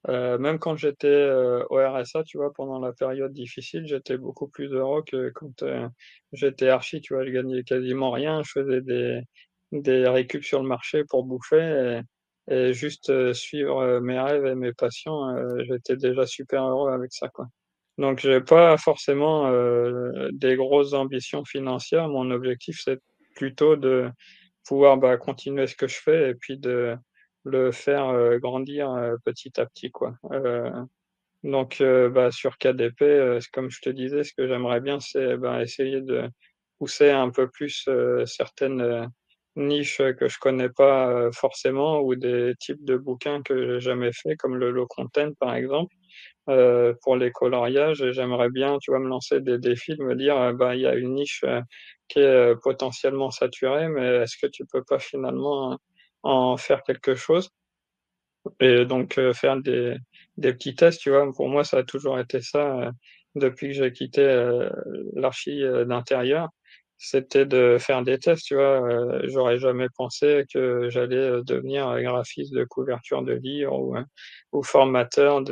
même quand j'étais, au RSA, tu vois, pendant la période difficile, j'étais beaucoup plus heureux que quand, j'étais archi, tu vois? Je gagnais quasiment rien, je faisais des récup sur le marché pour bouffer et juste, suivre, mes rêves et mes passions, j'étais déjà super heureux avec ça, quoi. Donc j'ai pas forcément, des grosses ambitions financières. Mon objectif, c'est plutôt de pouvoir, bah, continuer ce que je fais et puis de le faire, grandir, petit à petit, quoi. Donc bah, sur KDP, c comme je te disais, ce que j'aimerais bien, c'est, ben, essayer de pousser un peu plus, certaines, niches, que je connais pas, forcément ou des types de bouquins que j'ai jamais fait, comme le low content, par exemple, pour les coloriages et j'aimerais bien, tu vois, me lancer des défis, de me dire, bah, il y a une niche, qui est, potentiellement saturée, mais est-ce que tu peux pas finalement, en faire quelque chose? Et donc faire des petits tests, tu vois? Pour moi, ça a toujours été ça, depuis que j'ai quitté, l'archi, d'intérieur. C'était de faire des tests, tu vois? J'aurais jamais pensé que j'allais, devenir, graphiste de couverture de livres ou formateur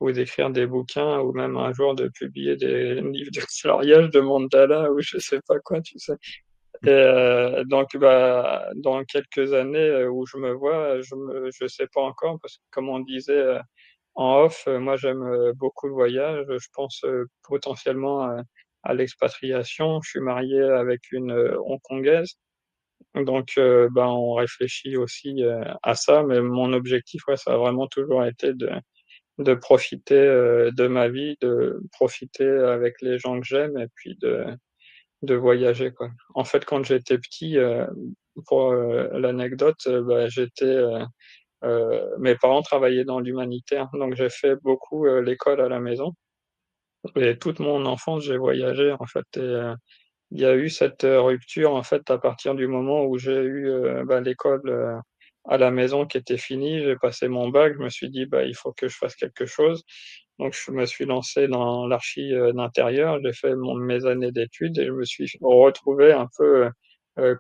ou d'écrire des bouquins ou même un jour de publier des livres de coloriage, de mandala ou je sais pas quoi, tu sais? Et donc bah, dans quelques années, où je me vois, je sais pas encore parce que comme on disait, en off, moi j'aime, beaucoup le voyage, je pense, potentiellement, à l'expatriation. Je suis marié avec une, hongkongaise, donc ben, on réfléchit aussi, à ça, mais mon objectif, ouais, ça a vraiment toujours été de profiter, de ma vie, de profiter avec les gens que j'aime et puis de voyager, quoi. En fait, quand j'étais petit, pour, l'anecdote, bah, mes parents travaillaient dans l'humanitaire, donc j'ai fait beaucoup, l'école à la maison et toute mon enfance, j'ai voyagé, en fait et il y a eu cette, rupture, en fait, à partir du moment où j'ai eu, bah, l'école, à la maison qui était finie. J'ai passé mon bac, je me suis dit: «Bah, il faut que je fasse quelque chose». Donc je me suis lancé dans l'archi, d'intérieur. J'ai fait mes années d'études et je me suis retrouvé un peu,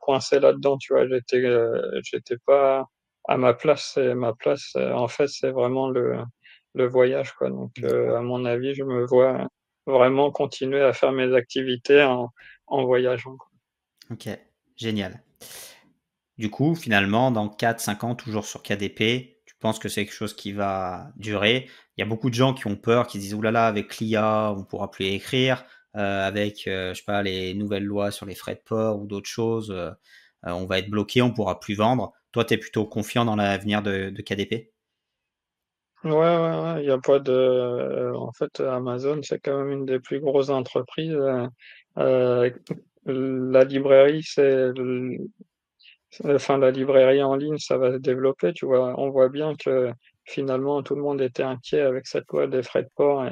coincé là-dedans, tu vois? J'étais pas à ma place et ma place, en fait, c'est vraiment le voyage, quoi. Donc D'accord. à mon avis, je me vois vraiment continuer à faire mes activités en voyageant, quoi. OK, génial. Du coup, finalement, dans 4, 5 ans, toujours sur KDP, tu penses que c'est quelque chose qui va durer? Il y a beaucoup de gens qui ont peur, qui se disent: «Ouh là là, avec l'IA, on pourra plus écrire, avec, je sais pas, les nouvelles lois sur les frais de port ou d'autres choses, on va être bloqué, on pourra plus vendre». Toi, tu es plutôt confiant dans l'avenir de KDP? Ouais, ouais, ouais, il y a pas de en fait, Amazon, c'est quand même une des plus grosses entreprises, heu, la librairie, enfin, la librairie en ligne, ça va se développer, tu vois? On voit bien que, finalement, tout le monde était inquiet avec cette loi des frais de port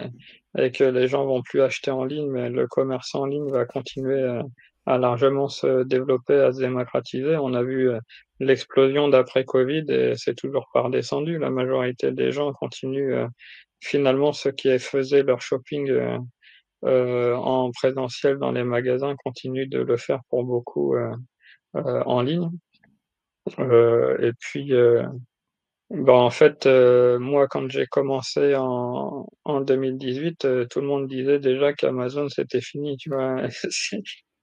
et que les gens vont plus acheter en ligne, mais le commerce en ligne va continuer, à largement se développer, à se démocratiser. On a vu, l'explosion d'après covid et c'est toujours pas redescendu. La majorité des gens continuent, finalement, ceux qui faisaient leur shopping, en présentiel dans les magasins continuent de le faire pour beaucoup, en ligne. Et puis, bah, en fait, moi, quand j'ai commencé en 2018, tout le monde disait déjà qu'Amazon, c'était fini, tu vois?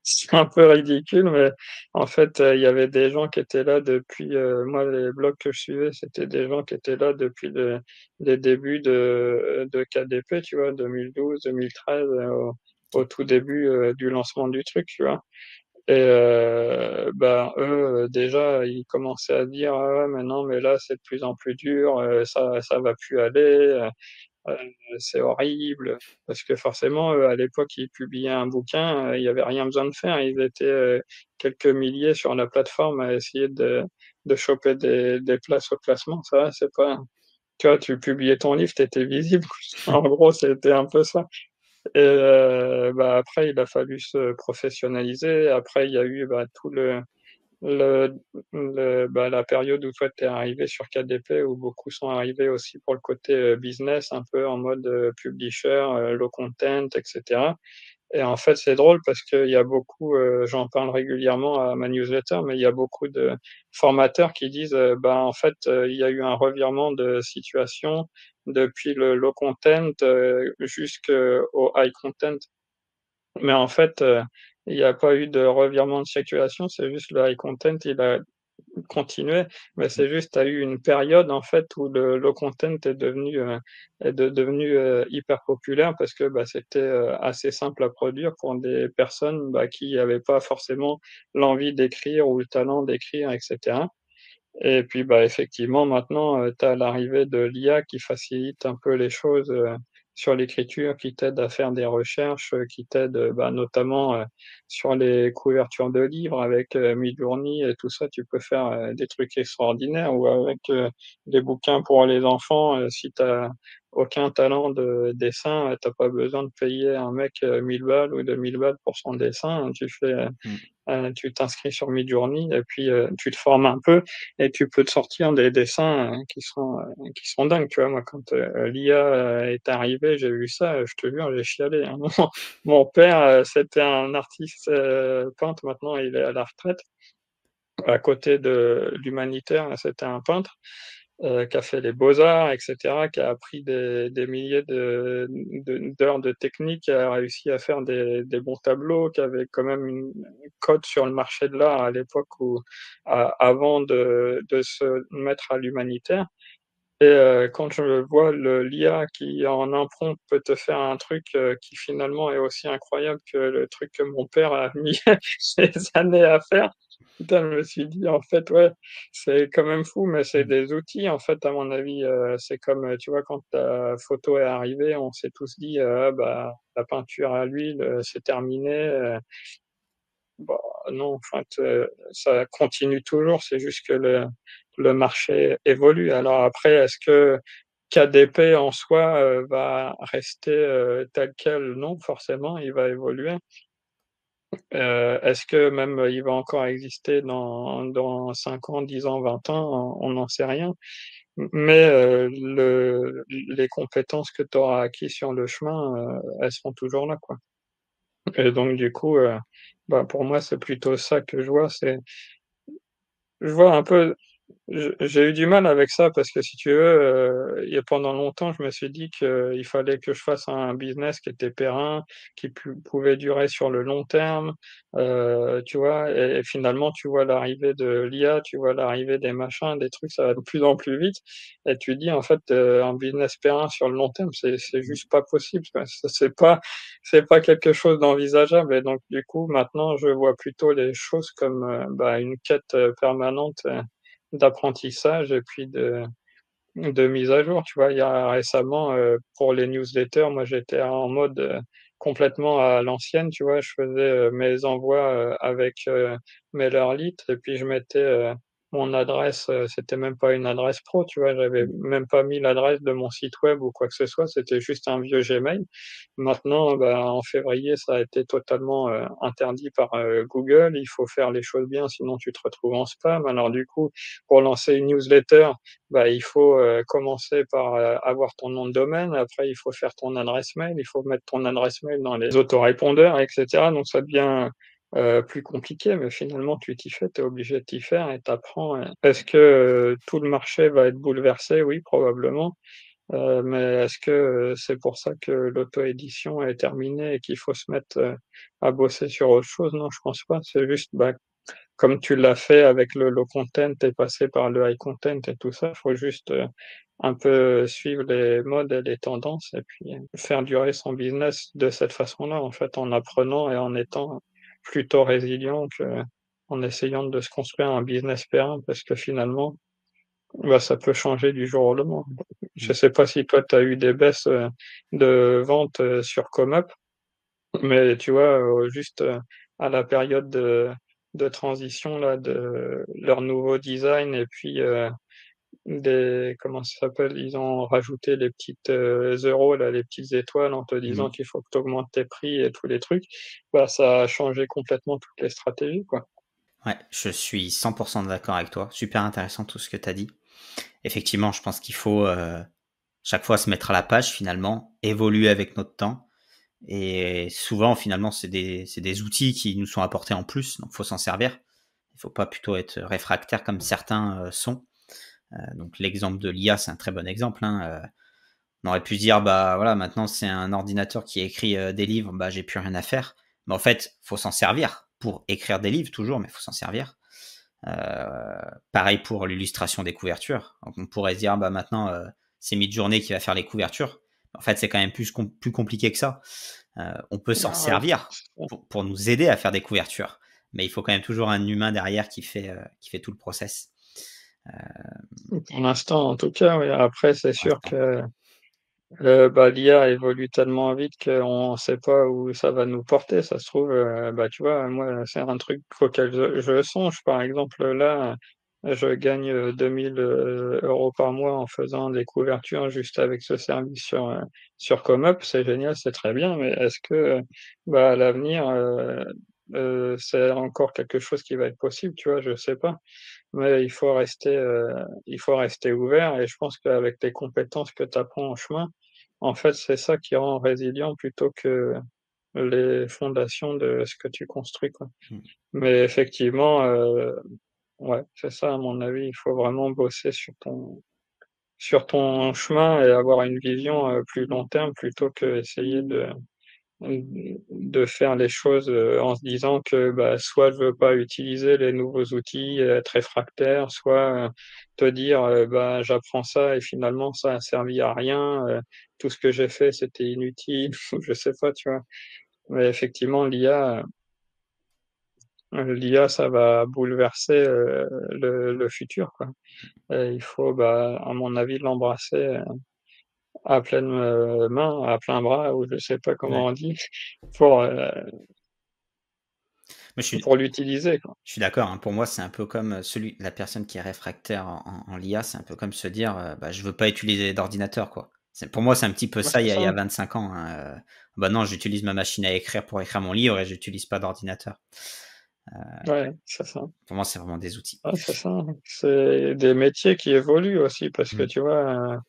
C'est un peu ridicule, mais en fait, il y avait des gens qui étaient là depuis, moi, les blogs que je suivais, c'était des gens qui étaient là depuis les débuts de KDP, tu vois? 2012-2013, au OK. tout début, du lancement du truc, tu vois? Et ben, eux, déjà, ils commençaient à dire: «Ah ouais, mais non, mais là, c'est de plus en plus dur, ça va plus aller, heu, c'est horrible». Parce que forcément, eux, à l'époque, ils publiaient un bouquin, il y avait rien besoin de faire. Ils étaient, quelques milliers sur la plateforme à essayer de choper des places au classement. Ça va, c'est pas tu vois, tu publiais ton livre, tu étais visible. En gros, c'était un peu ça. Et bah, après, il a fallu se professionnaliser. Après, il y a eu, bah, tout le bah, la période où toi, tu es arrivé sur KDP, où beaucoup sont arrivés aussi pour le côté, business, un peu en mode, publisher, low content et cetera. Et en fait, c'est drôle parce qu'il y a beaucoup, j'en parle régulièrement à ma newsletter, mais il y a beaucoup de formateurs qui disent, bah, en fait, il y a eu un revirement de situation depuis le low content, jusqu'au high content. Mais en fait, il y a pas eu de revirement de situation, c'est juste le high content, il a continuer, mais c'est juste, tu as eu une période, en fait, où le content est devenu hyper populaire parce que, bah, c'était, assez simple à produire pour des personnes, bah, qui avaient pas forcément l'envie d'écrire ou le talent d'écrire et cetera. Et puis, bah, effectivement, maintenant, tu as l'arrivée de l'IA qui facilite un peu les choses, sur l'écriture, qui t'aide à faire des recherches, qui t'aide, bah, notamment, sur les couvertures de livres avec, Midjourney et tout ça. Tu peux faire, des trucs extraordinaires ou avec, des bouquins pour les enfants, si tu as aucun talent de dessin, tu pas besoin de payer un mec, 1 000 balles ou 2 000 balles pour son dessin. Mmh. Tu t'inscris sur Midjourney et puis, tu te formes un peu et tu peux te sortir des dessins, qui sont dingues, tu vois? Moi, quand, l'IA, est arrivée, j'ai vu ça, je te jure, j'ai chialé, hein. Mon père, c'était un artiste, peintre, maintenant il est à la retraite. À côté de l'humanitaire, c'était un peintre, qui a fait les beaux-arts et cetera, qui a appris des milliers d'heures de technique, qui a réussi à faire des bons tableaux, qui avait quand même une cote sur le marché de l'art à l'époque où avant de se mettre à l'humanitaire. Et quand je vois l'IA qui en un prompt peut te faire un truc, qui finalement est aussi incroyable que le truc que mon père a mis des années à faire, putain, je me suis dit: «En fait, ouais, c'est quand même fou», mais c'est Mmh. des outils, en fait, à mon avis, c'est comme, tu vois, quand la photo est arrivée, on s'est tous dit: «Ah bah, la peinture à l'huile, c'est terminé», bah, non, enfin, ça continue toujours, c'est juste que le marché évolue. Alors après, est-ce que KDP en soi, va rester, tel quel? Non, forcément, il va évoluer. Est-ce que même, il va encore exister dans 5 ans, 10 ans, 20 ans? On n'en sait rien. Mais, les compétences que tu auras acquis sur le chemin, elles seront toujours là, quoi. Et donc du coup, bah, pour moi, c'est plutôt ça que je vois un peu. J'ai eu du mal avec ça parce que si tu veux, il y a pendant longtemps, je me suis dit qu'il fallait que je fasse un business qui était périn, qui pouvait durer sur le long terme, tu vois? Et finalement, tu vois l'arrivée de l'IA, tu vois l'arrivée des machins, des trucs, ça va de plus en plus vite et tu dis: «En fait, un business périn sur le long terme, c'est Mmh. juste pas possible, quoi». C'est pas quelque chose d'envisageable et donc du coup, maintenant, je vois plutôt les choses comme, bah, une quête, permanente, d'apprentissage et puis de mise à jour, tu vois? Il y a récemment, pour les newsletters, moi j'étais en mode, complètement à l'ancienne, tu vois? Je faisais, mes envois, avec, MailerLite et puis je mettais, mon adresse, c'était même pas une adresse pro, tu vois? J'avais Mmh. même pas mis l'adresse de mon site web ou quoi que ce soit, c'était juste un vieux Gmail. Maintenant, bah, en février, ça a été totalement, interdit par, Google. Il faut faire les choses bien, sinon tu te retrouves en spam. Alors du coup, pour lancer une newsletter, bah, il faut, commencer par, avoir ton nom de domaine. Après, il faut faire ton adresse mail. Il faut mettre ton adresse mail dans les autorépondeurs et cetera. Donc ça devient, plus compliqué, mais finalement tu t'y fais, tu es obligé de t'y faire et tu apprends, est-ce que, tout le marché va être bouleversé? Oui, probablement. Mais est-ce que, c'est pour ça que l'auto-édition est terminée et qu'il faut se mettre, à bosser sur autre chose? Non, je pense pas. C'est juste, bah, comme tu l'as fait avec le low content et passé par le high content et tout ça, faut juste, un peu suivre les modes et les tendances et puis, faire durer son business de cette façon-là, en fait, en apprenant et en étant plutôt résilient qu'en essayant de se construire un business périn parce que finalement, bah, ça peut changer du jour au lendemain. Je Mmh. sais pas si toi tu as eu des baisses, de ventes, sur Comeup, mais tu vois, juste, à la période de transition là de leur nouveau design et puis, des comment ça s'appelle? Ils ont rajouté les petites, euros là, les petites étoiles en te disant Mmh. qu'il faut que tu augmentes tes prix et tous les trucs. Bah, ça a changé complètement toutes les stratégies, quoi. Ouais, je suis 100 d'accord avec toi. Super intéressant tout ce que tu as dit. Effectivement, je pense qu'il faut, chaque fois se mettre à la page finalement, évoluer avec notre temps et souvent finalement c'est des outils qui nous sont apportés en plus, donc faut s'en servir. Il faut pas plutôt être réfractaire comme certains, sont. Donc l'exemple de l'IA, c'est un très bon exemple, hein, on aurait pu se dire: «Bah, voilà, maintenant c'est un ordinateur qui écrit, des livres, bah, j'ai plus rien à faire». Mais en fait, faut s'en servir pour écrire des livres toujours, mais faut s'en servir. Pareil pour l'illustration des couvertures. Donc, on pourrait se dire, bah maintenant, c'est Midjourney qui va faire les couvertures. En fait, c'est quand même plus compliqué que ça. On peut s'en Ah ouais, servir pour nous aider à faire des couvertures, mais il faut quand même toujours un humain derrière qui fait tout le process. pour l'instant en tout cas, oui. Après c'est Pour sûr l'instant. que bah, l'IA évolue tellement vite qu'on sait pas où ça va nous porter. Ça se trouve, bah, tu vois, moi, c'est un truc auquel je songe. Par exemple, là, je gagne, 2 000 € par mois en faisant des couvertures juste avec ce service sur CoMup. C'est génial, c'est très bien, mais est-ce que, bah, à l'avenir, c'est encore quelque chose qui va être possible, tu vois? Je sais pas. Mais il faut rester ouvert et je pense qu'avec les compétences que tu apprends en chemin, en fait, c'est ça qui rend résilient plutôt que les fondations de ce que tu construis, quoi. Mmh. Mais effectivement, ouais, c'est ça à mon avis, il faut vraiment bosser sur ton chemin et avoir une vision, plus long terme plutôt qu'essayer de faire les choses, en se disant que, bah, soit je veux pas utiliser les nouveaux outils, être réfractaire, soit, te dire, bah, j'apprends ça et finalement ça a servi à rien, tout ce que j'ai fait c'était inutile ou je sais pas, tu vois? Mais effectivement l'IA ça va bouleverser, le futur, quoi et il faut, bah, à mon avis l'embrasser, à pleine, main, à plein bras ou je sais pas Ouais. comment on dit pour, Moi, pour l'utiliser, quoi. je suis d'accord, hein. Pour moi, c'est un peu comme, la personne qui est réfractaire en l'IA, c'est un peu comme se dire, bah, «Je veux pas utiliser d'ordinateur», quoi. Pour moi, c'est un petit peu Ouais, ça c'est il y ça. a 25 ans, hein, bah, non, j'utilise ma machine à écrire pour écrire mon livre et j'utilise pas d'ordinateur. Ouais, c'est ça. Pour moi, c'est vraiment des outils. Ouais, c'est ça, hein. C'est des métiers qui évoluent aussi parce que Mmh. tu vois,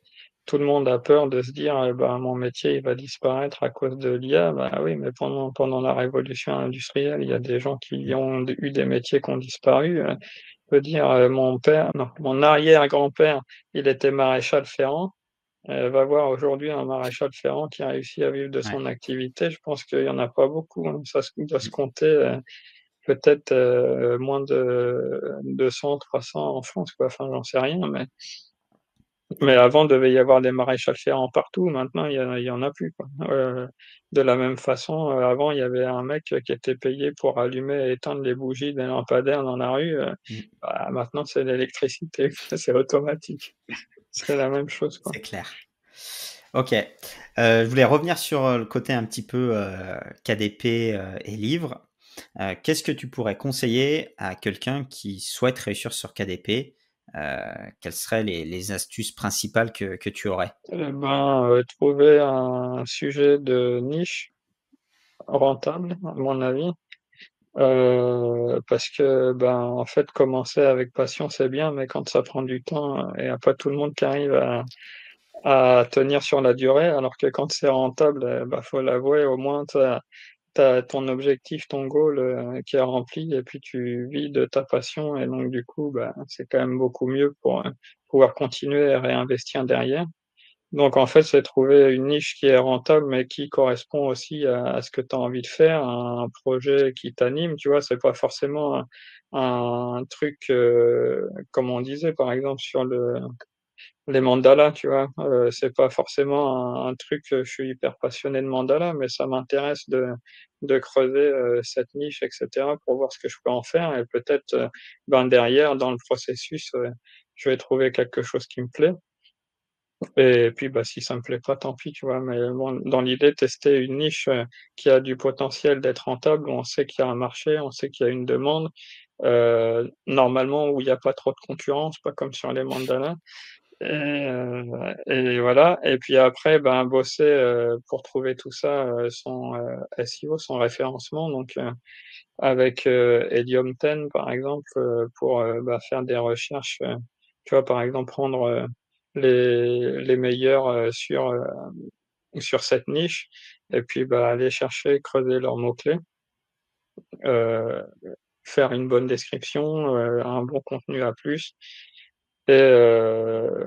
tout le monde a peur de se dire: bah, mon métier, il va disparaître à cause de l'IA». Bah oui, mais pendant la révolution industrielle, il y a des gens qui Mmh. ont eu des métiers qui ont disparu, je veux dire, mon père non, mon arrière-grand-père, il était maréchal ferrant, va voir aujourd'hui un maréchal ferrant qui a réussi à vivre de Ouais. son activité. Je pense qu'il y en a pas beaucoup, hein. Ça doit se Mmh. compter, peut-être, moins de 200-300 en France, quoi, enfin, j'en sais rien, mais avant, devait y avoir des maréchals ferrants partout, maintenant il y en a plus, quoi. De la même façon, avant, il y avait un mec, qui était payé pour allumer et éteindre les bougies des lampadaires dans la rue, Mmh. bah, maintenant c'est l'électricité, c'est automatique. C'est la même chose, quoi. C'est clair. OK. Je voulais revenir sur, le côté un petit peu, KDP, et livres. Qu'est-ce que tu pourrais conseiller à quelqu'un qui souhaite réussir sur KDP? Quelles seraient les astuces principales que tu aurais? Eh ben, trouver un sujet de niche rentable, à mon avis. Parce que, ben, en fait, commencer avec passion, c'est bien, mais quand ça prend du temps, il y a pas tout le monde qui arrive à tenir sur la durée, alors que quand c'est rentable, bah, faut l'avouer, au moins tu as ton objectif, ton goal, qui est rempli et puis tu vis de ta passion et donc du coup, bah, c'est quand même beaucoup mieux pour, pouvoir continuer et réinvestir derrière. Donc en fait, c'est trouver une niche qui est rentable, mais qui correspond aussi à ce que tu as envie de faire, à un projet qui t'anime, tu vois? C'est pas forcément un truc, comme on disait par exemple sur les mandalas, tu vois? C'est pas forcément un truc, je suis hyper passionné de mandalas, mais ça m'intéresse de creuser, cette niche et cetera pour voir ce que je peux en faire et peut-être, ben, derrière dans le processus, je vais trouver quelque chose qui me plaît. Et puis, bah, si ça me plaît pas, tant pis, tu vois? Mais bon, dans l'idée, tester une niche, qui a du potentiel d'être rentable, où on sait qu'il y a un marché, on sait qu'il y a une demande, normalement où il y a pas trop de concurrence, pas comme sur les mandalas et voilà et puis après, ben, bosser, pour trouver tout ça, son, SEO, son référencement donc avec, Helium 10 par exemple, pour, bah, faire des recherches, tu vois? Par exemple, prendre, les meilleurs, sur cette niche et puis, bah, aller chercher, creuser leurs mots-clés, heu, faire une bonne description, un bon contenu à plus et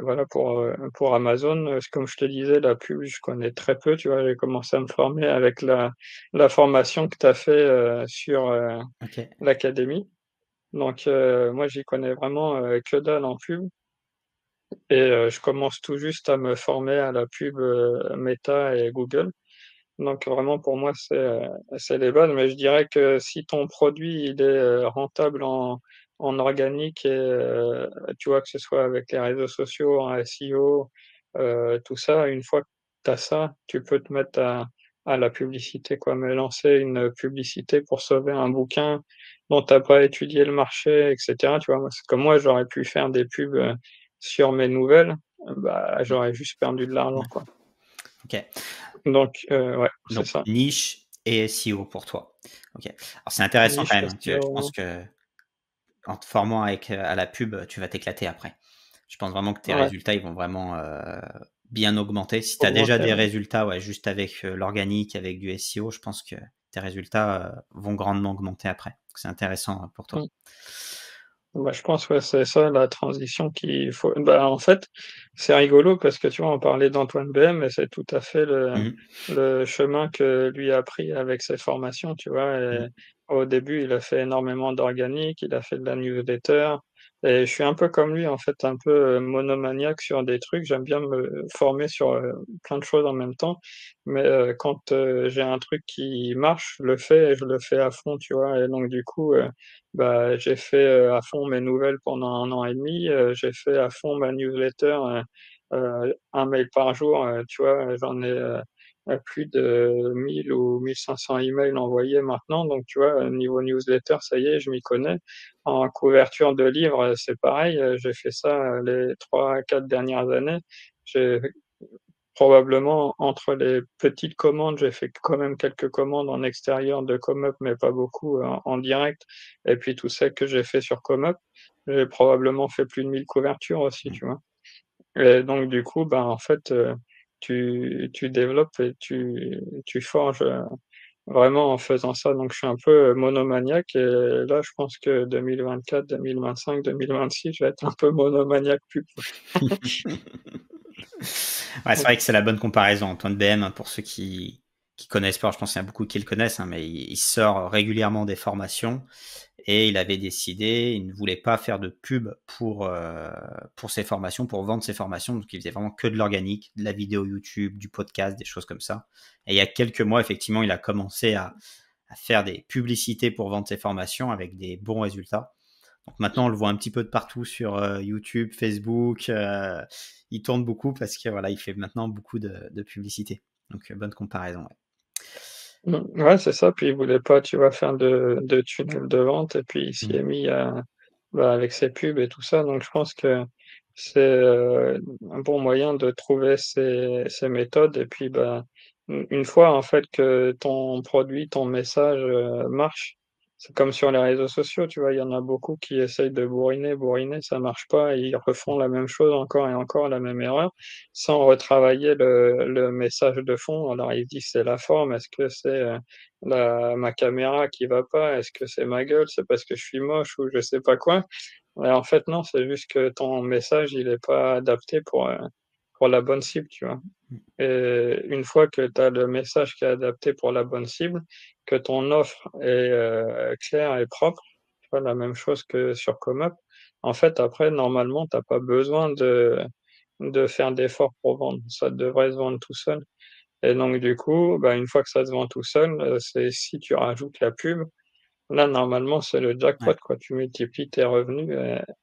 voilà pour Amazon, comme je te disais, la pub, je connais très peu, tu vois? J'ai commencé à me former avec la formation que tu as fait, sur, OK. l'académie. Donc moi, j'y connais vraiment, que dalle en pub et je commence tout juste à me former à la pub, Meta et Google. Donc vraiment pour moi c'est les bases, mais je dirais que si ton produit il est, rentable en organique et tu vois? Que ce soit avec les réseaux sociaux, en SEO, tout ça, une fois que tu as ça, tu peux te mettre à la publicité quoi. Mais lancer une publicité pour sauver un bouquin dont tu as pas étudié le marché et cetera, tu vois? Moi, c'est comme moi j'aurais pu faire des pubs, sur mes nouvelles, bah, j'aurais juste perdu de l'argent Ouais, quoi. OK. Donc ouais, c'est Donc ça. niche et SEO pour toi. OK. Alors c'est intéressant quand Niche même, hein, que je pense SEO, que en te formant avec, à la pub, tu vas t'éclater après. Je pense vraiment que tes ouais, résultats, ils vont vraiment, bien augmenter. Si tu as déjà augmenter, des ouais. résultats, ouais, juste avec, l'organique, avec du SEO, je pense que tes résultats, vont grandement augmenter après. Donc c'est intéressant, pour toi. Mmh. Bah, je pense, ouais, c'est ça la transition qu'il faut bah, en fait, c'est rigolo parce que tu vois, on parlait d'Antoine BM et c'est tout à fait Mmh le chemin que lui a pris avec ses formations, tu vois? mh. Et au début, il a fait énormément d'organique, il a fait de la newsletter et je suis un peu comme lui, en fait, un peu, monomaniaque sur des trucs. J'aime bien me former sur, plein de choses en même temps, mais quand, j'ai un truc qui marche, je le fais et je le fais à fond, tu vois? Et donc du coup, bah, j'ai fait, à fond mes nouvelles pendant 1 an et demi, j'ai fait à fond ma newsletter, 1 mail par jour, tu vois? J'en ai, plus de 1000 ou 1 500 emails envoyés maintenant, donc tu vois? Niveau newsletter, ça y est, je m'y connais. En couverture de livres, c'est pareil, j'ai fait ça, les 3 4 dernières années. J'ai Probablement, entre les petites commandes, j'ai fait quand même quelques commandes en extérieur de Comup, mais pas beaucoup, en direct et puis tout ça que j'ai fait sur Comup, j'ai probablement fait plus de 1000 couvertures aussi, Mmh. tu vois? Et donc du coup, ben, en fait, tu développes et tu forges, vraiment en faisant ça, donc je suis un peu, monomaniaque et là, je pense que 2024-2025-2026, je vais être un peu monomaniaque pub. Ouais, c'est vrai que c'est la bonne comparaison. Antoine BM, hein, pour ceux qui connaissent pas, je pense qu'il y a beaucoup qui le connaissent, hein, mais il sort régulièrement des formations et il avait décidé, il ne voulait pas faire de pub pour ses formations, pour vendre ses formations, donc il faisait vraiment que de l'organique, de la vidéo YouTube, du podcast, des choses comme ça. Et il y a quelques mois, effectivement, il a commencé à faire des publicités pour vendre ses formations avec des bons résultats. Donc maintenant, on le voit un petit peu de partout sur YouTube, Facebook. Il tourne beaucoup parce que voilà, il fait maintenant beaucoup de publicité. Donc bonne comparaison. Ouais. Ouais, c'est ça, puis il voulait pas, tu vois, faire de tunnel de vente et puis il s'y Mm, est mis à bah, avec ses pubs et tout ça, donc je pense que c'est, un bon moyen de trouver ses méthodes et puis, bah, une fois, en fait, que ton produit, ton message, marche, c'est comme sur les réseaux sociaux, tu vois? Il y en a beaucoup qui essayent de bourriner, bourriner, ça marche pas et ils refont la même chose encore et encore, la même erreur, sans retravailler le message de fond. Alors ils disent: «C'est la forme». Est-ce que c'est, la ma caméra qui va pas? Est-ce que c'est ma gueule? C'est parce que je suis moche ou je sais pas quoi? Et en fait non, c'est juste que ton message il est pas adapté pour la bonne cible, tu vois? mm, Et une fois que tu as le message qui est adapté pour la bonne cible, que ton offre est, claire et propre, tu vois? La même chose que sur Comup. En fait, après, normalement, tu as pas besoin de faire d'efforts pour vendre. Ça devrait se vendre tout seul et donc du coup, bah, une fois que ça se vend tout seul, c'est si tu rajoutes la pub, là, normalement, c'est le jackpot, ouais, quoi. Tu multiplies tes revenus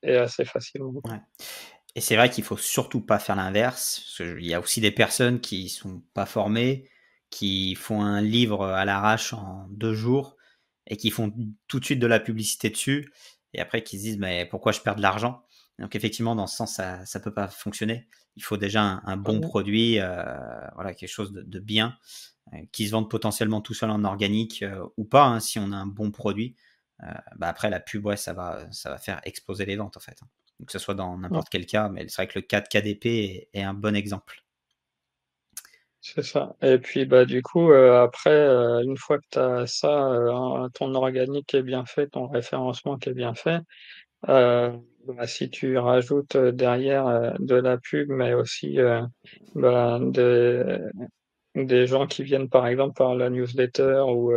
et assez facilement, quoi. ouais. Et c'est vrai qu'il faut surtout pas faire l'inverse. Parce qu'il y a aussi des personnes qui sont pas formées, qui font un livre à l'arrache en 2 jours et qui font tout de suite de la publicité dessus. Et après, qui se disent, mais pourquoi je perds de l'argent? Donc effectivement, dans ce sens, ça peut pas fonctionner. Il faut déjà un bon Mmh. produit, voilà, quelque chose de bien, qui se vende potentiellement tout seul en organique ou pas, hein, si on a un bon produit. Bah après, la pub, ouais, ça va faire exploser les ventes en fait, hein. Donc, que ce soit dans Ouais. n'importe quel cas, mais c'est vrai que le cas de KDP est un bon exemple. C'est ça et puis, bah, du coup, après, une fois que tu as ça, ton organique qui est bien fait, ton référencement qui est bien fait, bah, si tu rajoutes, derrière, de la pub, mais aussi, bah, des gens qui viennent, par exemple, par la newsletter ou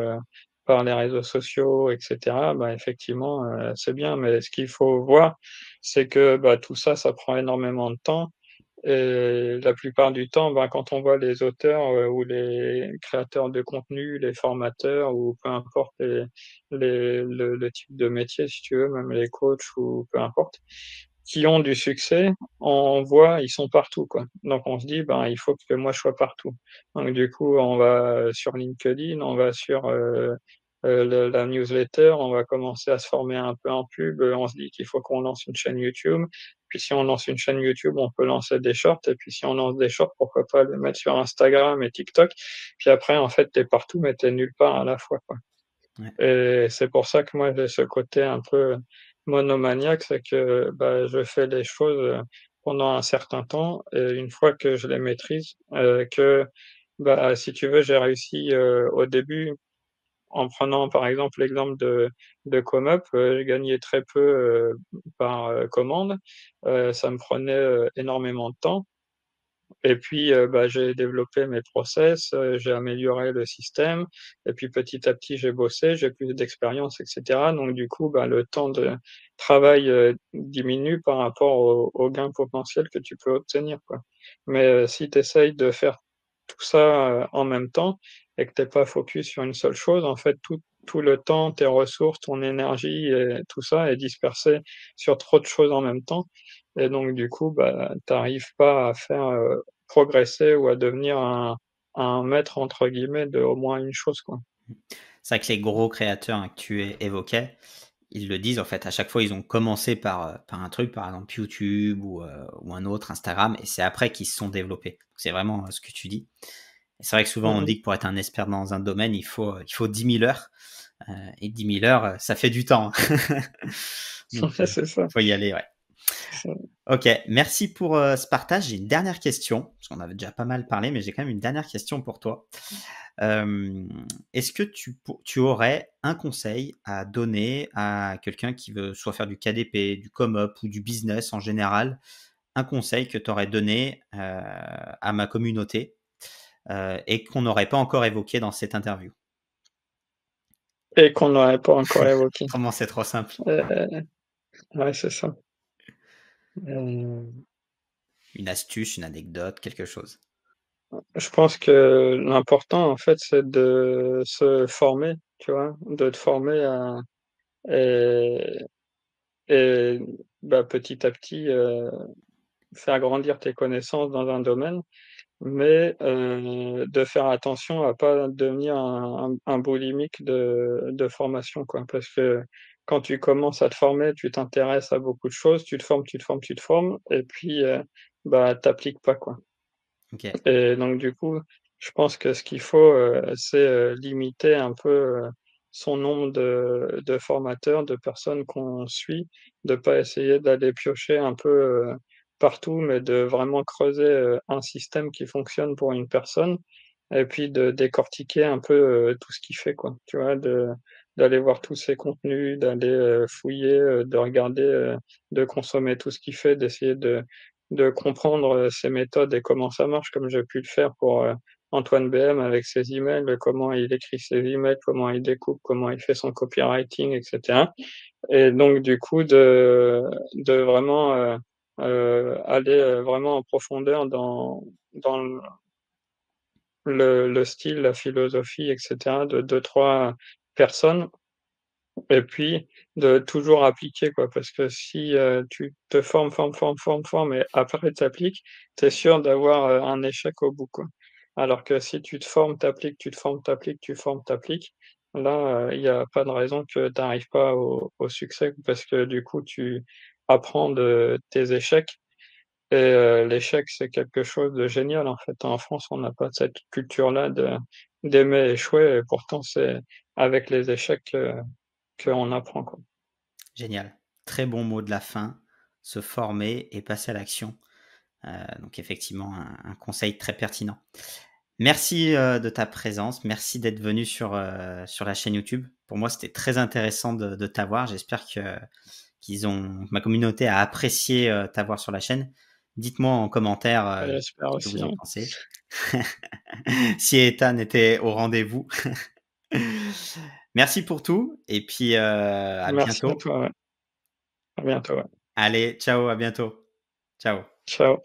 par les réseaux sociaux et cetera, bah, effectivement, c'est bien. Mais ce qu'il faut voir, c'est que, bah, tout ça, ça prend énormément de temps et la plupart du temps, ben, quand on voit les auteurs, ou les créateurs de contenu, les formateurs ou peu importe le type de métier si tu veux, même les coachs ou peu importe, qui ont du succès, on voit ils sont partout, quoi. Donc on se dit: «Ben, il faut que moi je sois partout». Donc du coup, on va sur LinkedIn, on va sur, le la newsletter, on va commencer à se former un peu en pub, on se dit qu'il faut qu'on lance une chaîne YouTube. Puis si on lance une chaîne YouTube, on peut lancer des shorts et puis si on lance des shorts, pourquoi pas le mettre sur Instagram et TikTok? Puis après en fait, tu es partout, mais tu es nulle part à la fois, quoi. Ouais. Et c'est pour ça que moi j'ai ce côté un peu monomaniaque, c'est que, bah, je fais les choses, pendant un certain temps et une fois que je les maîtrise, bah, si tu veux, j'ai réussi, au début en prenant par exemple l'exemple de Comeup, je gagnais très peu, par, commande, ça me prenait, énormément de temps et puis, bah, j'ai développé mes process, j'ai amélioré le système et puis petit à petit j'ai bossé, j'ai plus d'expérience et cetera. Donc du coup, bah, le temps de travail, diminue par rapport au gain potentiel que tu peux obtenir, quoi. Mais, si tu essayes de faire tout ça, en même temps et que tu es pas focus sur une seule chose, en fait, tout le temps, tes ressources, ton énergie et tout ça est dispersé sur trop de choses en même temps et donc du coup, bah, tu arrives pas à faire, progresser ou à devenir un «maître» entre guillemets de au moins une chose, quoi. C'est vrai que les gros créateurs, hein, que tu évoquais, ils le disent en fait, à chaque fois, ils ont commencé par un truc, par exemple YouTube ou un autre, Instagram, et c'est après qu'ils se sont développés. C'est vraiment, ce que tu dis. Et c'est vrai que souvent on Mmh dit que pour être un expert dans un domaine, il faut 10 000 heures, et 10 000 heures, ça fait du temps. Donc Ouais, c'est ça. faut y aller, ouais. C'est OK, merci pour, ce partage. J'ai une dernière question, parce qu'on avait déjà pas mal parlé, mais j'ai quand même une dernière question pour toi. Est-ce que tu aurais un conseil à donner à quelqu'un qui veut soit faire du KDP, du ComUp ou du business en général? Un conseil que tu aurais donné, à ma communauté, et qu'on n'aurait pas encore évoqué dans cette interview? et qu'on n'aurait pas encore évoqué. Autrement, c'est trop simple. Ouais, c'est ça. Hem, Une astuce, une anecdote, quelque chose. je pense que l'important, en fait, c'est de se former, tu vois? De te former à et et bah, petit à petit, faire grandir tes connaissances dans un domaine, mais de faire attention à pas devenir un boulimique de formation, quoi. Parce que quand tu commences à te former, tu t'intéresses à beaucoup de choses, tu te formes, tu te formes, tu te formes et puis, bah, tu pas, quoi. OK, Et donc du coup, je pense que ce qu'il faut, c'est, limiter un peu, son nombre de formateurs, de personnes qu'on suit, de pas essayer d'aller piocher un peu, partout, mais de vraiment creuser, un système qui fonctionne pour une personne et puis de décortiquer un peu, tout ce qu'il fait, quoi. Tu vois? D'aller voir tous ses contenus, d'aller, fouiller, de regarder, de consommer tout ce qu'il fait, d'essayer de comprendre, ses méthodes et comment ça marche, comme j'ai pu le faire pour, Antoine BM avec ses emails, comment il écrit ses emails, comment il découpe, comment il fait son copywriting et cetera et donc du coup de vraiment, aller, vraiment en profondeur dans le style, la philosophie et cetera de 2-3 personnes et puis de toujours appliquer quoi. Parce que si, tu te formes et après tu appliques, tu es sûr d'avoir, un échec au bout quoi. Alors que si tu te formes, tu appliques, tu te formes, tu appliques, tu formes, tu appliques, là, il y a pas de raison que tu arrives pas au succès parce que du coup tu apprends de tes échecs et l'échec, c'est quelque chose de génial, en fait. En France, on n'a pas cette culture-là d'aimer échouer et pourtant c'est avec les échecs, qu'on apprend, quoi. génial. Très bon mot de la fin, se former et passer à l'action. Donc effectivement un conseil très pertinent. Merci, de ta présence. Merci d'être venu sur la chaîne YouTube. Pour moi, c'était très intéressant de t'avoir. J'espère que ma communauté a apprécié, t'avoir sur la chaîne. Dites-moi en commentaire, J'espère ce que aussi, vous en hein. pensez. Si Ethan était au rendez-vous. Merci pour tout et puis, à Merci à bientôt. toi, ouais. À bientôt, ouais. Allez, ciao, à bientôt. Ciao. Ciao.